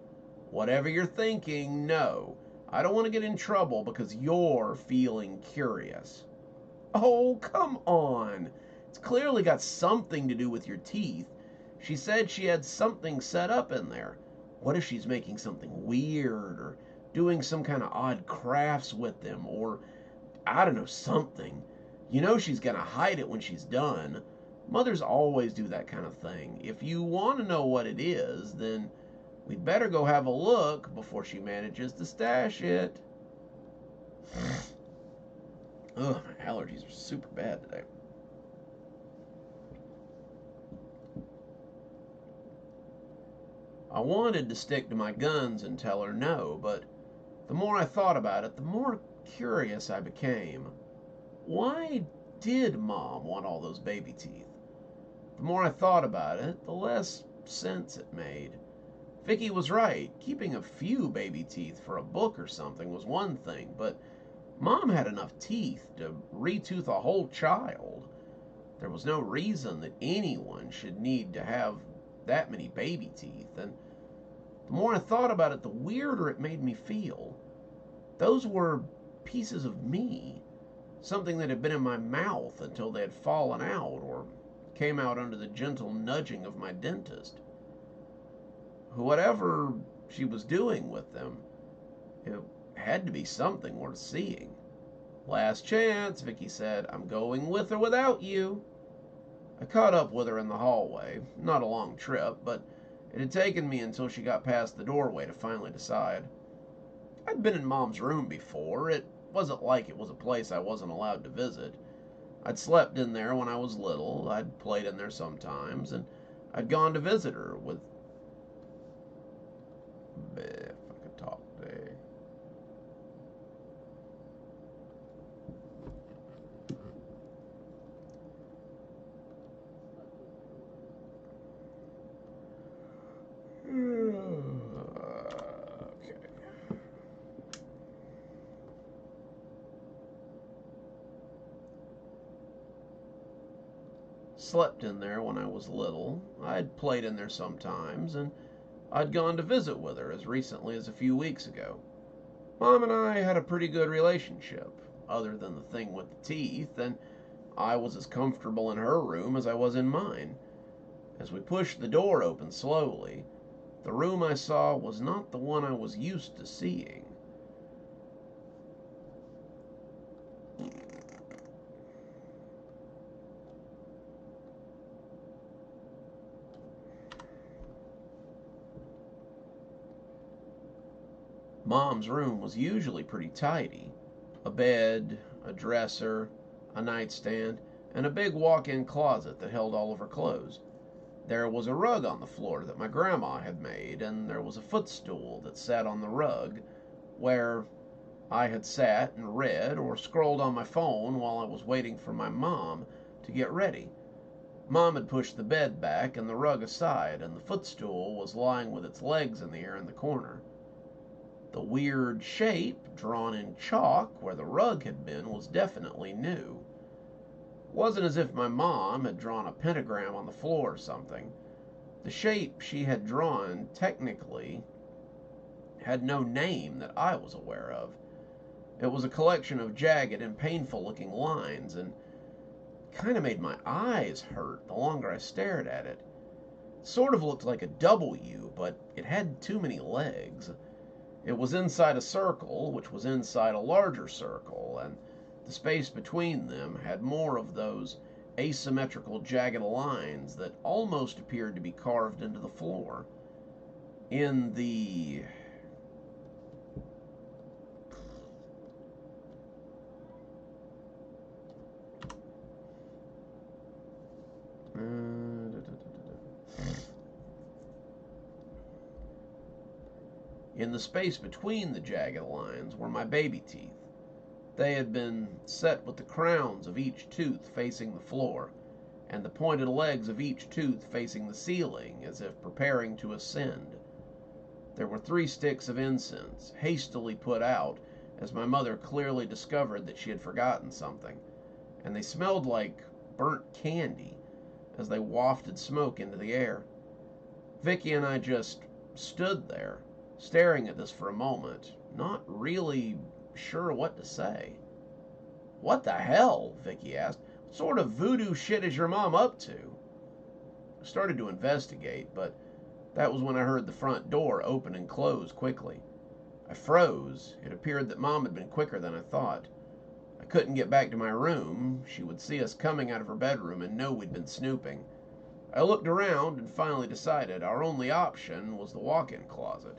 Whatever you're thinking, no. I don't want to get in trouble because you're feeling curious. Oh, come on. It's clearly got something to do with your teeth. She said she had something set up in there. What if she's making something weird or doing some kind of odd crafts with them or, I don't know, something? You know she's going to hide it when she's done. Mothers always do that kind of thing. If you want to know what it is, then we'd better go have a look before she manages to stash it. Ugh, my allergies are super bad today. I wanted to stick to my guns and tell her no, but the more I thought about it, the more curious I became. Why did Mom want all those baby teeth? The more I thought about it, the less sense it made. Vicky was right. Keeping a few baby teeth for a book or something was one thing, but Mom had enough teeth to retooth a whole child. There was no reason that anyone should need to have that many baby teeth, and the more I thought about it, the weirder it made me feel. Those were pieces of me, something that had been in my mouth until they had fallen out or came out under the gentle nudging of my dentist. whatever she was doing with them, it had to be something worth seeing. Last chance, Vicky said. I'm going with or without you. I caught up with her in the hallway. Not a long trip, but it had taken me until she got past the doorway to finally decide. I'd been in Mom's room before. It wasn't like it was a place I wasn't allowed to visit. I'd slept in there when I was little, I'd played in there sometimes, and I'd gone to visit her with... If I could talk there. Okay. Slept in there when I was little. I'd played in there sometimes, and I'd gone to visit with her as recently as a few weeks ago. Mom and I had a pretty good relationship, other than the thing with the teeth, and I was as comfortable in her room as I was in mine. As we pushed the door open slowly, the room I saw was not the one I was used to seeing. Mom's room was usually pretty tidy. A bed, a dresser, a nightstand, and a big walk-in closet that held all of her clothes. There was a rug on the floor that my grandma had made, and there was a footstool that sat on the rug where I had sat and read or scrolled on my phone while I was waiting for my mom to get ready. Mom had pushed the bed back and the rug aside, and the footstool was lying with its legs in the air in the corner. The weird shape drawn in chalk where the rug had been was definitely new. It wasn't as if my mom had drawn a pentagram on the floor or something. The shape she had drawn technically had no name that I was aware of. It was a collection of jagged and painful looking lines, and it kind of made my eyes hurt the longer I stared at it. It sort of looked like a W, but it had too many legs. It was inside a circle, which was inside a larger circle, and the space between them had more of those asymmetrical jagged lines that almost appeared to be carved into the floor. In the In the space between the jagged lines were my baby teeth. They had been set with the crowns of each tooth facing the floor, and the pointed legs of each tooth facing the ceiling, as if preparing to ascend. There were 3 sticks of incense, hastily put out, as my mother clearly discovered that she had forgotten something, and they smelled like burnt candy as they wafted smoke into the air. Vicky and I just stood there, staring at this for a moment, not really sure what to say. "What the hell?" Vicky asked. "What sort of voodoo shit is your mom up to?" I started to investigate, but that was when I heard the front door open and close quickly. I froze. It appeared that Mom had been quicker than I thought. I couldn't get back to my room. She would see us coming out of her bedroom and know we'd been snooping. I looked around and finally decided our only option was the walk-in closet.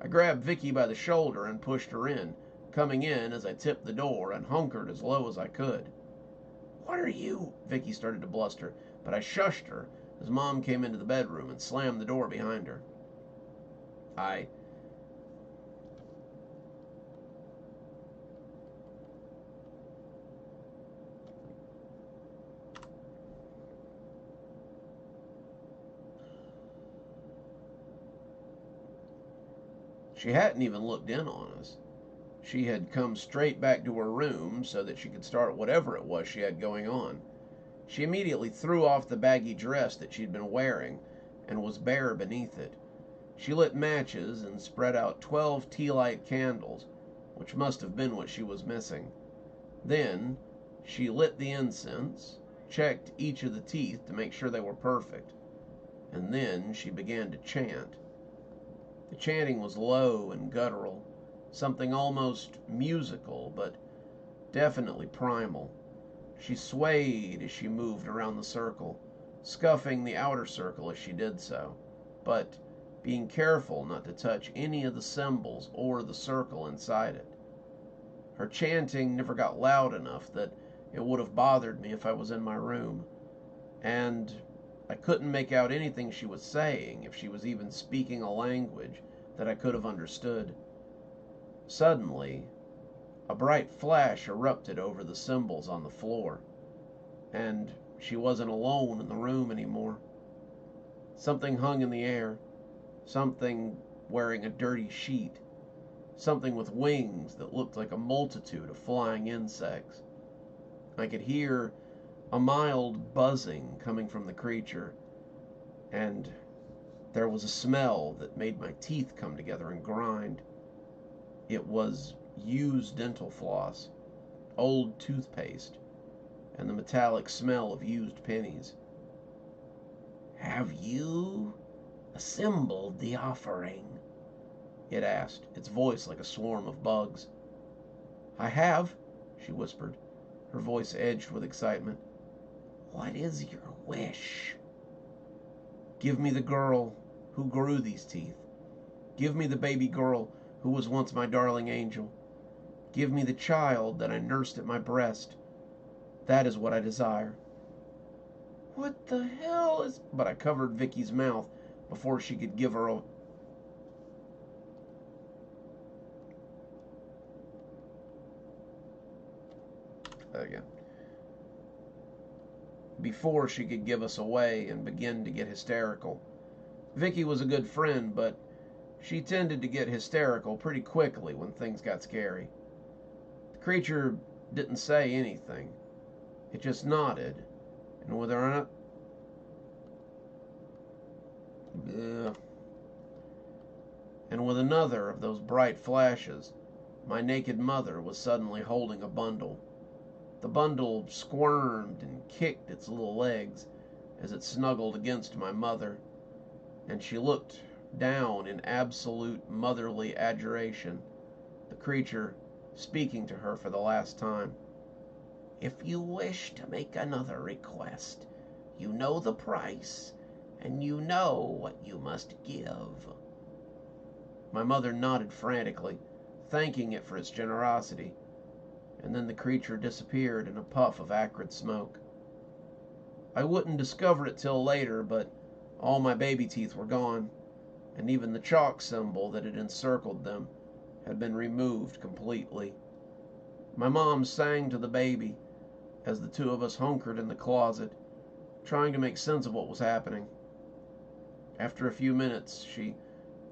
I grabbed Vicky by the shoulder and pushed her in, coming in as I tipped the door and hunkered as low as I could. "What are you?" Vicky started to bluster, but I shushed her as Mom came into the bedroom and slammed the door behind her. She hadn't even looked in on us. She had come straight back to her room so that she could start whatever it was she had going on. She immediately threw off the baggy dress that she'd been wearing and was bare beneath it. She lit matches and spread out 12 tea-light candles, which must have been what she was missing. Then she lit the incense, checked each of the teeth to make sure they were perfect, and then she began to chant. The chanting was low and guttural, something almost musical, but definitely primal. She swayed as she moved around the circle, scuffing the outer circle as she did so, but being careful not to touch any of the symbols or the circle inside it. Her chanting never got loud enough that it would have bothered me if I was in my room, and I couldn't make out anything she was saying, if she was even speaking a language that I could have understood. Suddenly, a bright flash erupted over the symbols on the floor, and she wasn't alone in the room anymore. Something hung in the air, something wearing a dirty sheet, something with wings that looked like a multitude of flying insects. I could hear a mild buzzing coming from the creature, and there was a smell that made my teeth come together and grind. It was used dental floss, old toothpaste, and the metallic smell of used pennies. "Have you assembled the offering?" it asked, its voice like a swarm of bugs. "I have," she whispered, her voice edged with excitement. "What is your wish?" "Give me the girl who grew these teeth. Give me the baby girl who was once my darling angel. Give me the child that I nursed at my breast. That is what I desire." "What the hell is—" But I covered Vicky's mouth before she could give her a... Again. Before she could give us away and begin to get hysterical. Vicky was a good friend, but she tended to get hysterical pretty quickly when things got scary. The creature didn't say anything. It just nodded, and with her... And with another of those bright flashes, my naked mother was suddenly holding a bundle. The bundle squirmed and kicked its little legs as it snuggled against my mother, and she looked down in absolute motherly adoration, the creature speaking to her for the last time. "If you wish to make another request, you know the price, and you know what you must give." My mother nodded frantically, thanking it for its generosity, and then the creature disappeared in a puff of acrid smoke. I wouldn't discover it till later, but all my baby teeth were gone, and even the chalk symbol that had encircled them had been removed completely. My mom sang to the baby as the two of us hunkered in the closet, trying to make sense of what was happening. After a few minutes, she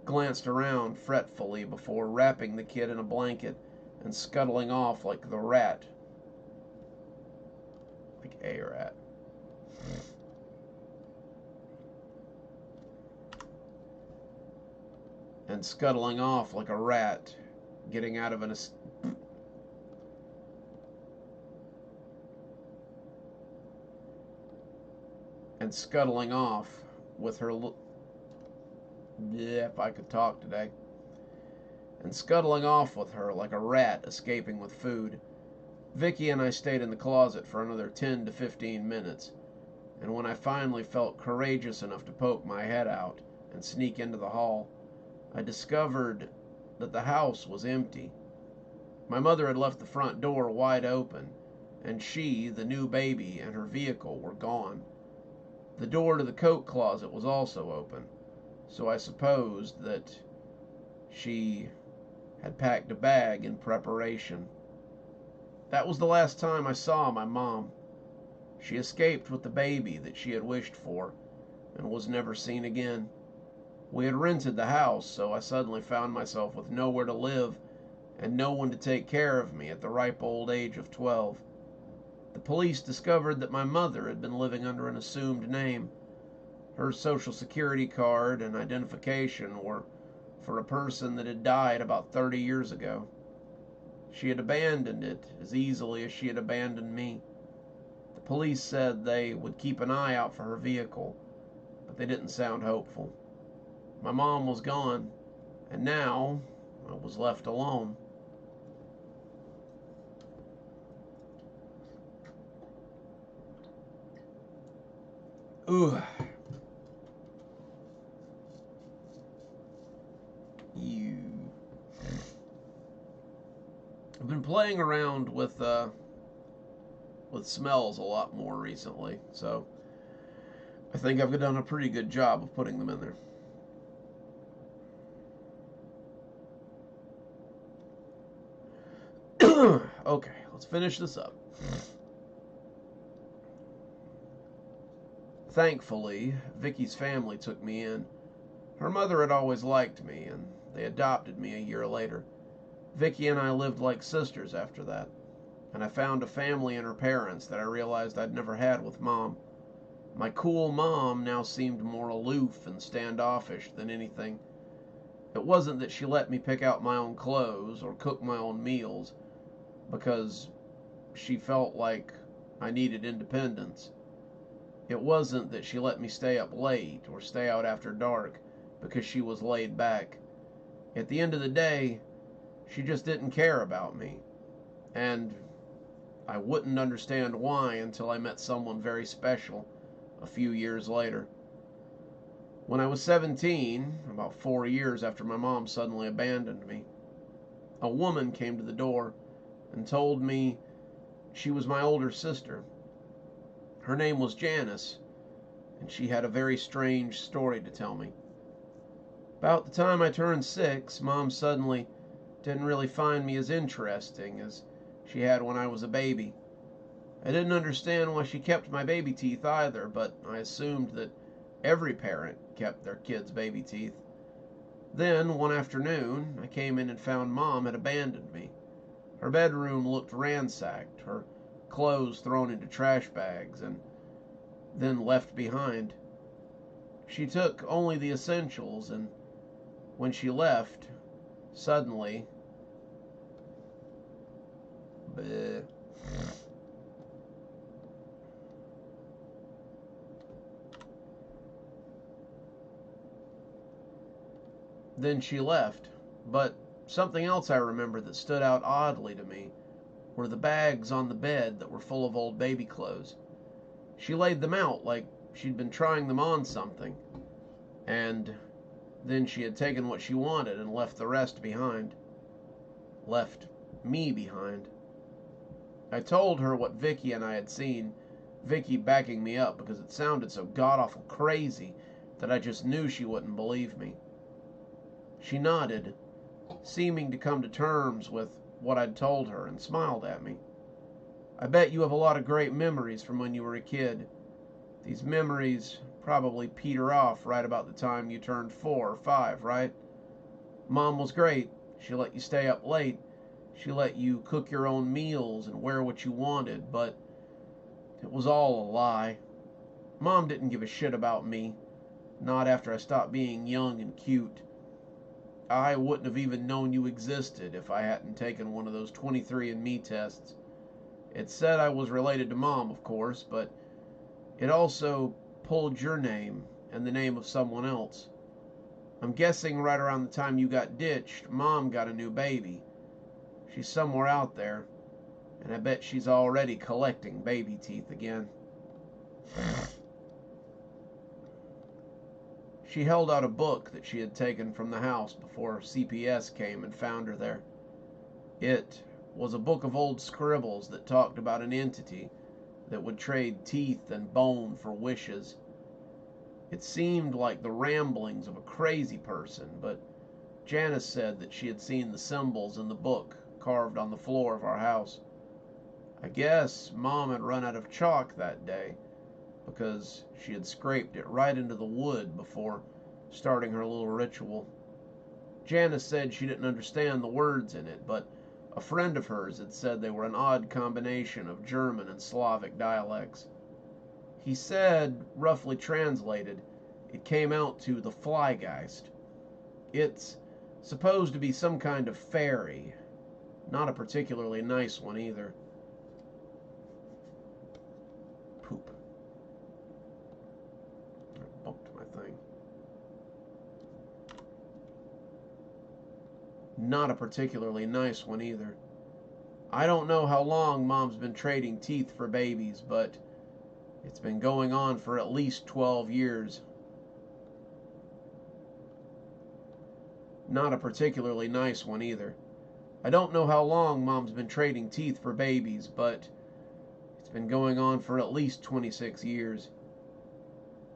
glanced around fretfully before wrapping the kid in a blanket and scuttling off like a rat. And scuttling off like a rat, getting out of and scuttling off with her if I could talk today. And scuttling off with her like a rat escaping with food. Vicky and I stayed in the closet for another 10 to 15 minutes, and when I finally felt courageous enough to poke my head out and sneak into the hall, I discovered that the house was empty. My mother had left the front door wide open, and she, the new baby, and her vehicle were gone. The door to the coat closet was also open, so I supposed that she had packed a bag in preparation. That was the last time I saw my mom. She escaped with the baby that she had wished for, and was never seen again. We had rented the house, so I suddenly found myself with nowhere to live and no one to take care of me at the ripe old age of 12. The police discovered that my mother had been living under an assumed name. Her social security card and identification were for a person that had died about 30 years ago. She had abandoned it as easily as she had abandoned me. The police said they would keep an eye out for her vehicle, but they didn't sound hopeful. My mom was gone, And now I was left alone. Ooh. You. I've been playing around with smells a lot more recently, so I think I've done a pretty good job of putting them in there. Okay, let's finish this up. Thankfully, Vicky's family took me in. Her mother had always liked me, and they adopted me a year later. Vicky and I lived like sisters after that, and I found a family in her parents that I realized I'd never had with Mom. My cool mom now seemed more aloof and standoffish than anything. It wasn't that she let me pick out my own clothes or cook my own meals, because she felt like I needed independence. It wasn't that she let me stay up late or stay out after dark because she was laid back. At the end of the day, she just didn't care about me. And I wouldn't understand why until I met someone very special a few years later. When I was 17, about 4 years after my mom suddenly abandoned me, a woman came to the door and told me she was my older sister. Her name was Janice, and she had a very strange story to tell me. About the time I turned 6, Mom suddenly didn't really find me as interesting as she had when I was a baby. I didn't understand why she kept my baby teeth either, but I assumed that every parent kept their kids' baby teeth. Then, one afternoon, I came in and found Mom had abandoned me. Her bedroom looked ransacked, her clothes thrown into trash bags, and then left behind. She took only the essentials, and when she left, suddenly, bleh, then she left. But something else I remember that stood out oddly to me were the bags on the bed that were full of old baby clothes. She laid them out like she'd been trying them on something, and then she had taken what she wanted and left the rest behind. Left me behind. I told her what Vicky and I had seen, Vicky backing me up because it sounded so god-awful crazy that I just knew she wouldn't believe me. She nodded, seeming to come to terms with what I'd told her, and smiled at me. I bet you have a lot of great memories from when you were a kid. These memories probably peter off right about the time you turned 4 or 5, right? Mom was great. She let you stay up late. She let you cook your own meals and wear what you wanted, but it was all a lie. Mom didn't give a shit about me, not after I stopped being young and cute. I wouldn't have even known you existed if I hadn't taken one of those 23andMe tests. It said I was related to Mom, of course, but it also pulled your name and the name of someone else. I'm guessing right around the time you got ditched, Mom got a new baby. She's somewhere out there, and I bet she's already collecting baby teeth again. She held out a book that she had taken from the house before CPS came and found her there. It was a book of old scribbles that talked about an entity that would trade teeth and bone for wishes. It seemed like the ramblings of a crazy person, but Janice said that she had seen the symbols in the book carved on the floor of our house. I guess Mom had run out of chalk that day, because she had scraped it right into the wood before starting her little ritual. Janice said she didn't understand the words in it, but a friend of hers had said they were an odd combination of German and Slavic dialects. He said, roughly translated, it came out to the Flygeist. It's supposed to be some kind of fairy, not a particularly nice one either. Poop. I bumped my thing. Not a particularly nice one either. I don't know how long Mom's been trading teeth for babies, but it's been going on for at least 12 years. Not a particularly nice one either. I don't know how long Mom's been trading teeth for babies, but it's been going on for at least 26 years.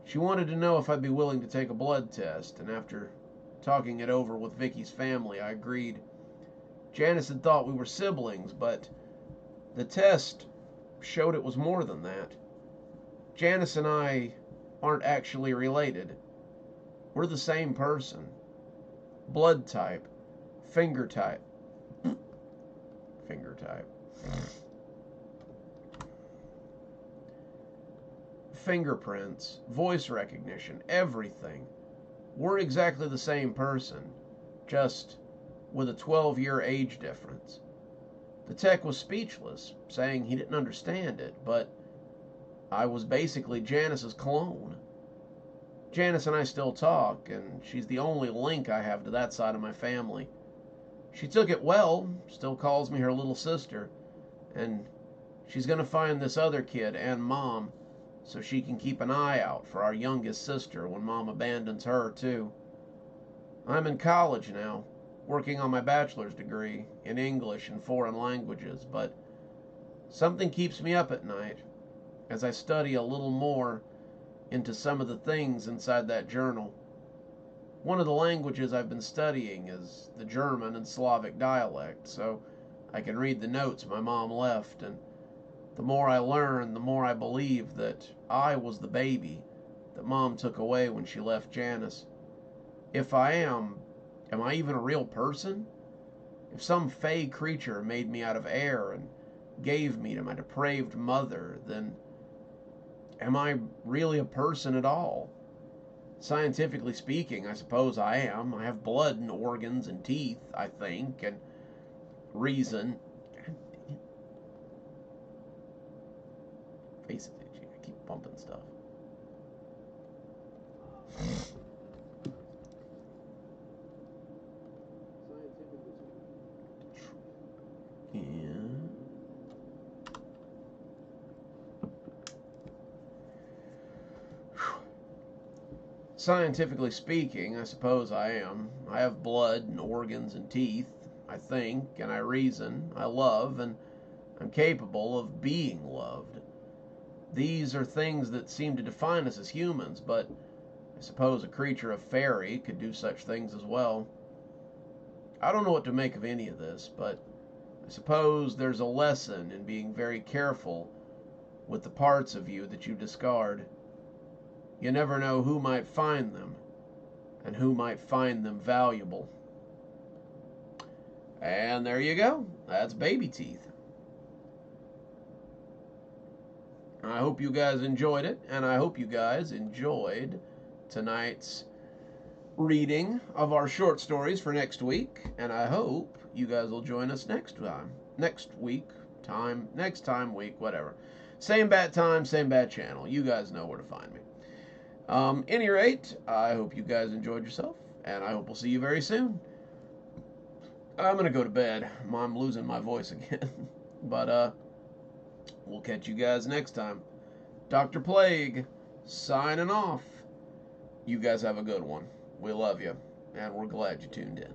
She wanted to know if I'd be willing to take a blood test, and after talking it over with Vicky's family, I agreed. Janice had thought we were siblings, but the test showed it was more than that. Janice and I aren't actually related. We're the same person. Blood type, finger type, fingerprints, voice recognition, everything. We're exactly the same person, just with a 12-year age difference. The tech was speechless, saying he didn't understand it, but I was basically Janice's clone. Janice and I still talk, and she's the only link I have to that side of my family. She took it well, still calls me her little sister, and she's going to find this other kid and Mom so she can keep an eye out for our youngest sister when Mom abandons her, too. I'm in college now, working on my bachelor's degree in English and foreign languages, but something keeps me up at night as I study a little more into some of the things inside that journal. One of the languages I've been studying is the German and Slavic dialect, so I can read the notes my mom left, and the more I learn, the more I believe that I was the baby that Mom took away when she left Janice. If I am I even a real person? If some fey creature made me out of air and gave me to my depraved mother, then am I really a person at all? Scientifically speaking, I suppose I am. I have blood and organs and teeth, I think, and reason. Face is itchy. I keep bumping stuff. Scientifically speaking, I suppose I am. I have blood and organs and teeth. I think and I reason. I love and I'm capable of being loved. These are things that seem to define us as humans, but I suppose a creature of fairy could do such things as well. I don't know what to make of any of this, but I suppose there's a lesson in being very careful with the parts of you that you discard. You never know who might find them, and who might find them valuable. And there you go. That's baby teeth. I hope you guys enjoyed it, and I hope you guys enjoyed tonight's reading of our short stories for next week, and I hope you guys will join us next week, whatever. Same bat time, same bat channel. You guys know where to find me. Any rate, I hope you guys enjoyed yourself, and I hope we'll see you very soon. I'm gonna go to bed. I'm losing my voice again. But, we'll catch you guys next time. Dr. Plague, signing off. You guys have a good one. We love you, and we're glad you tuned in.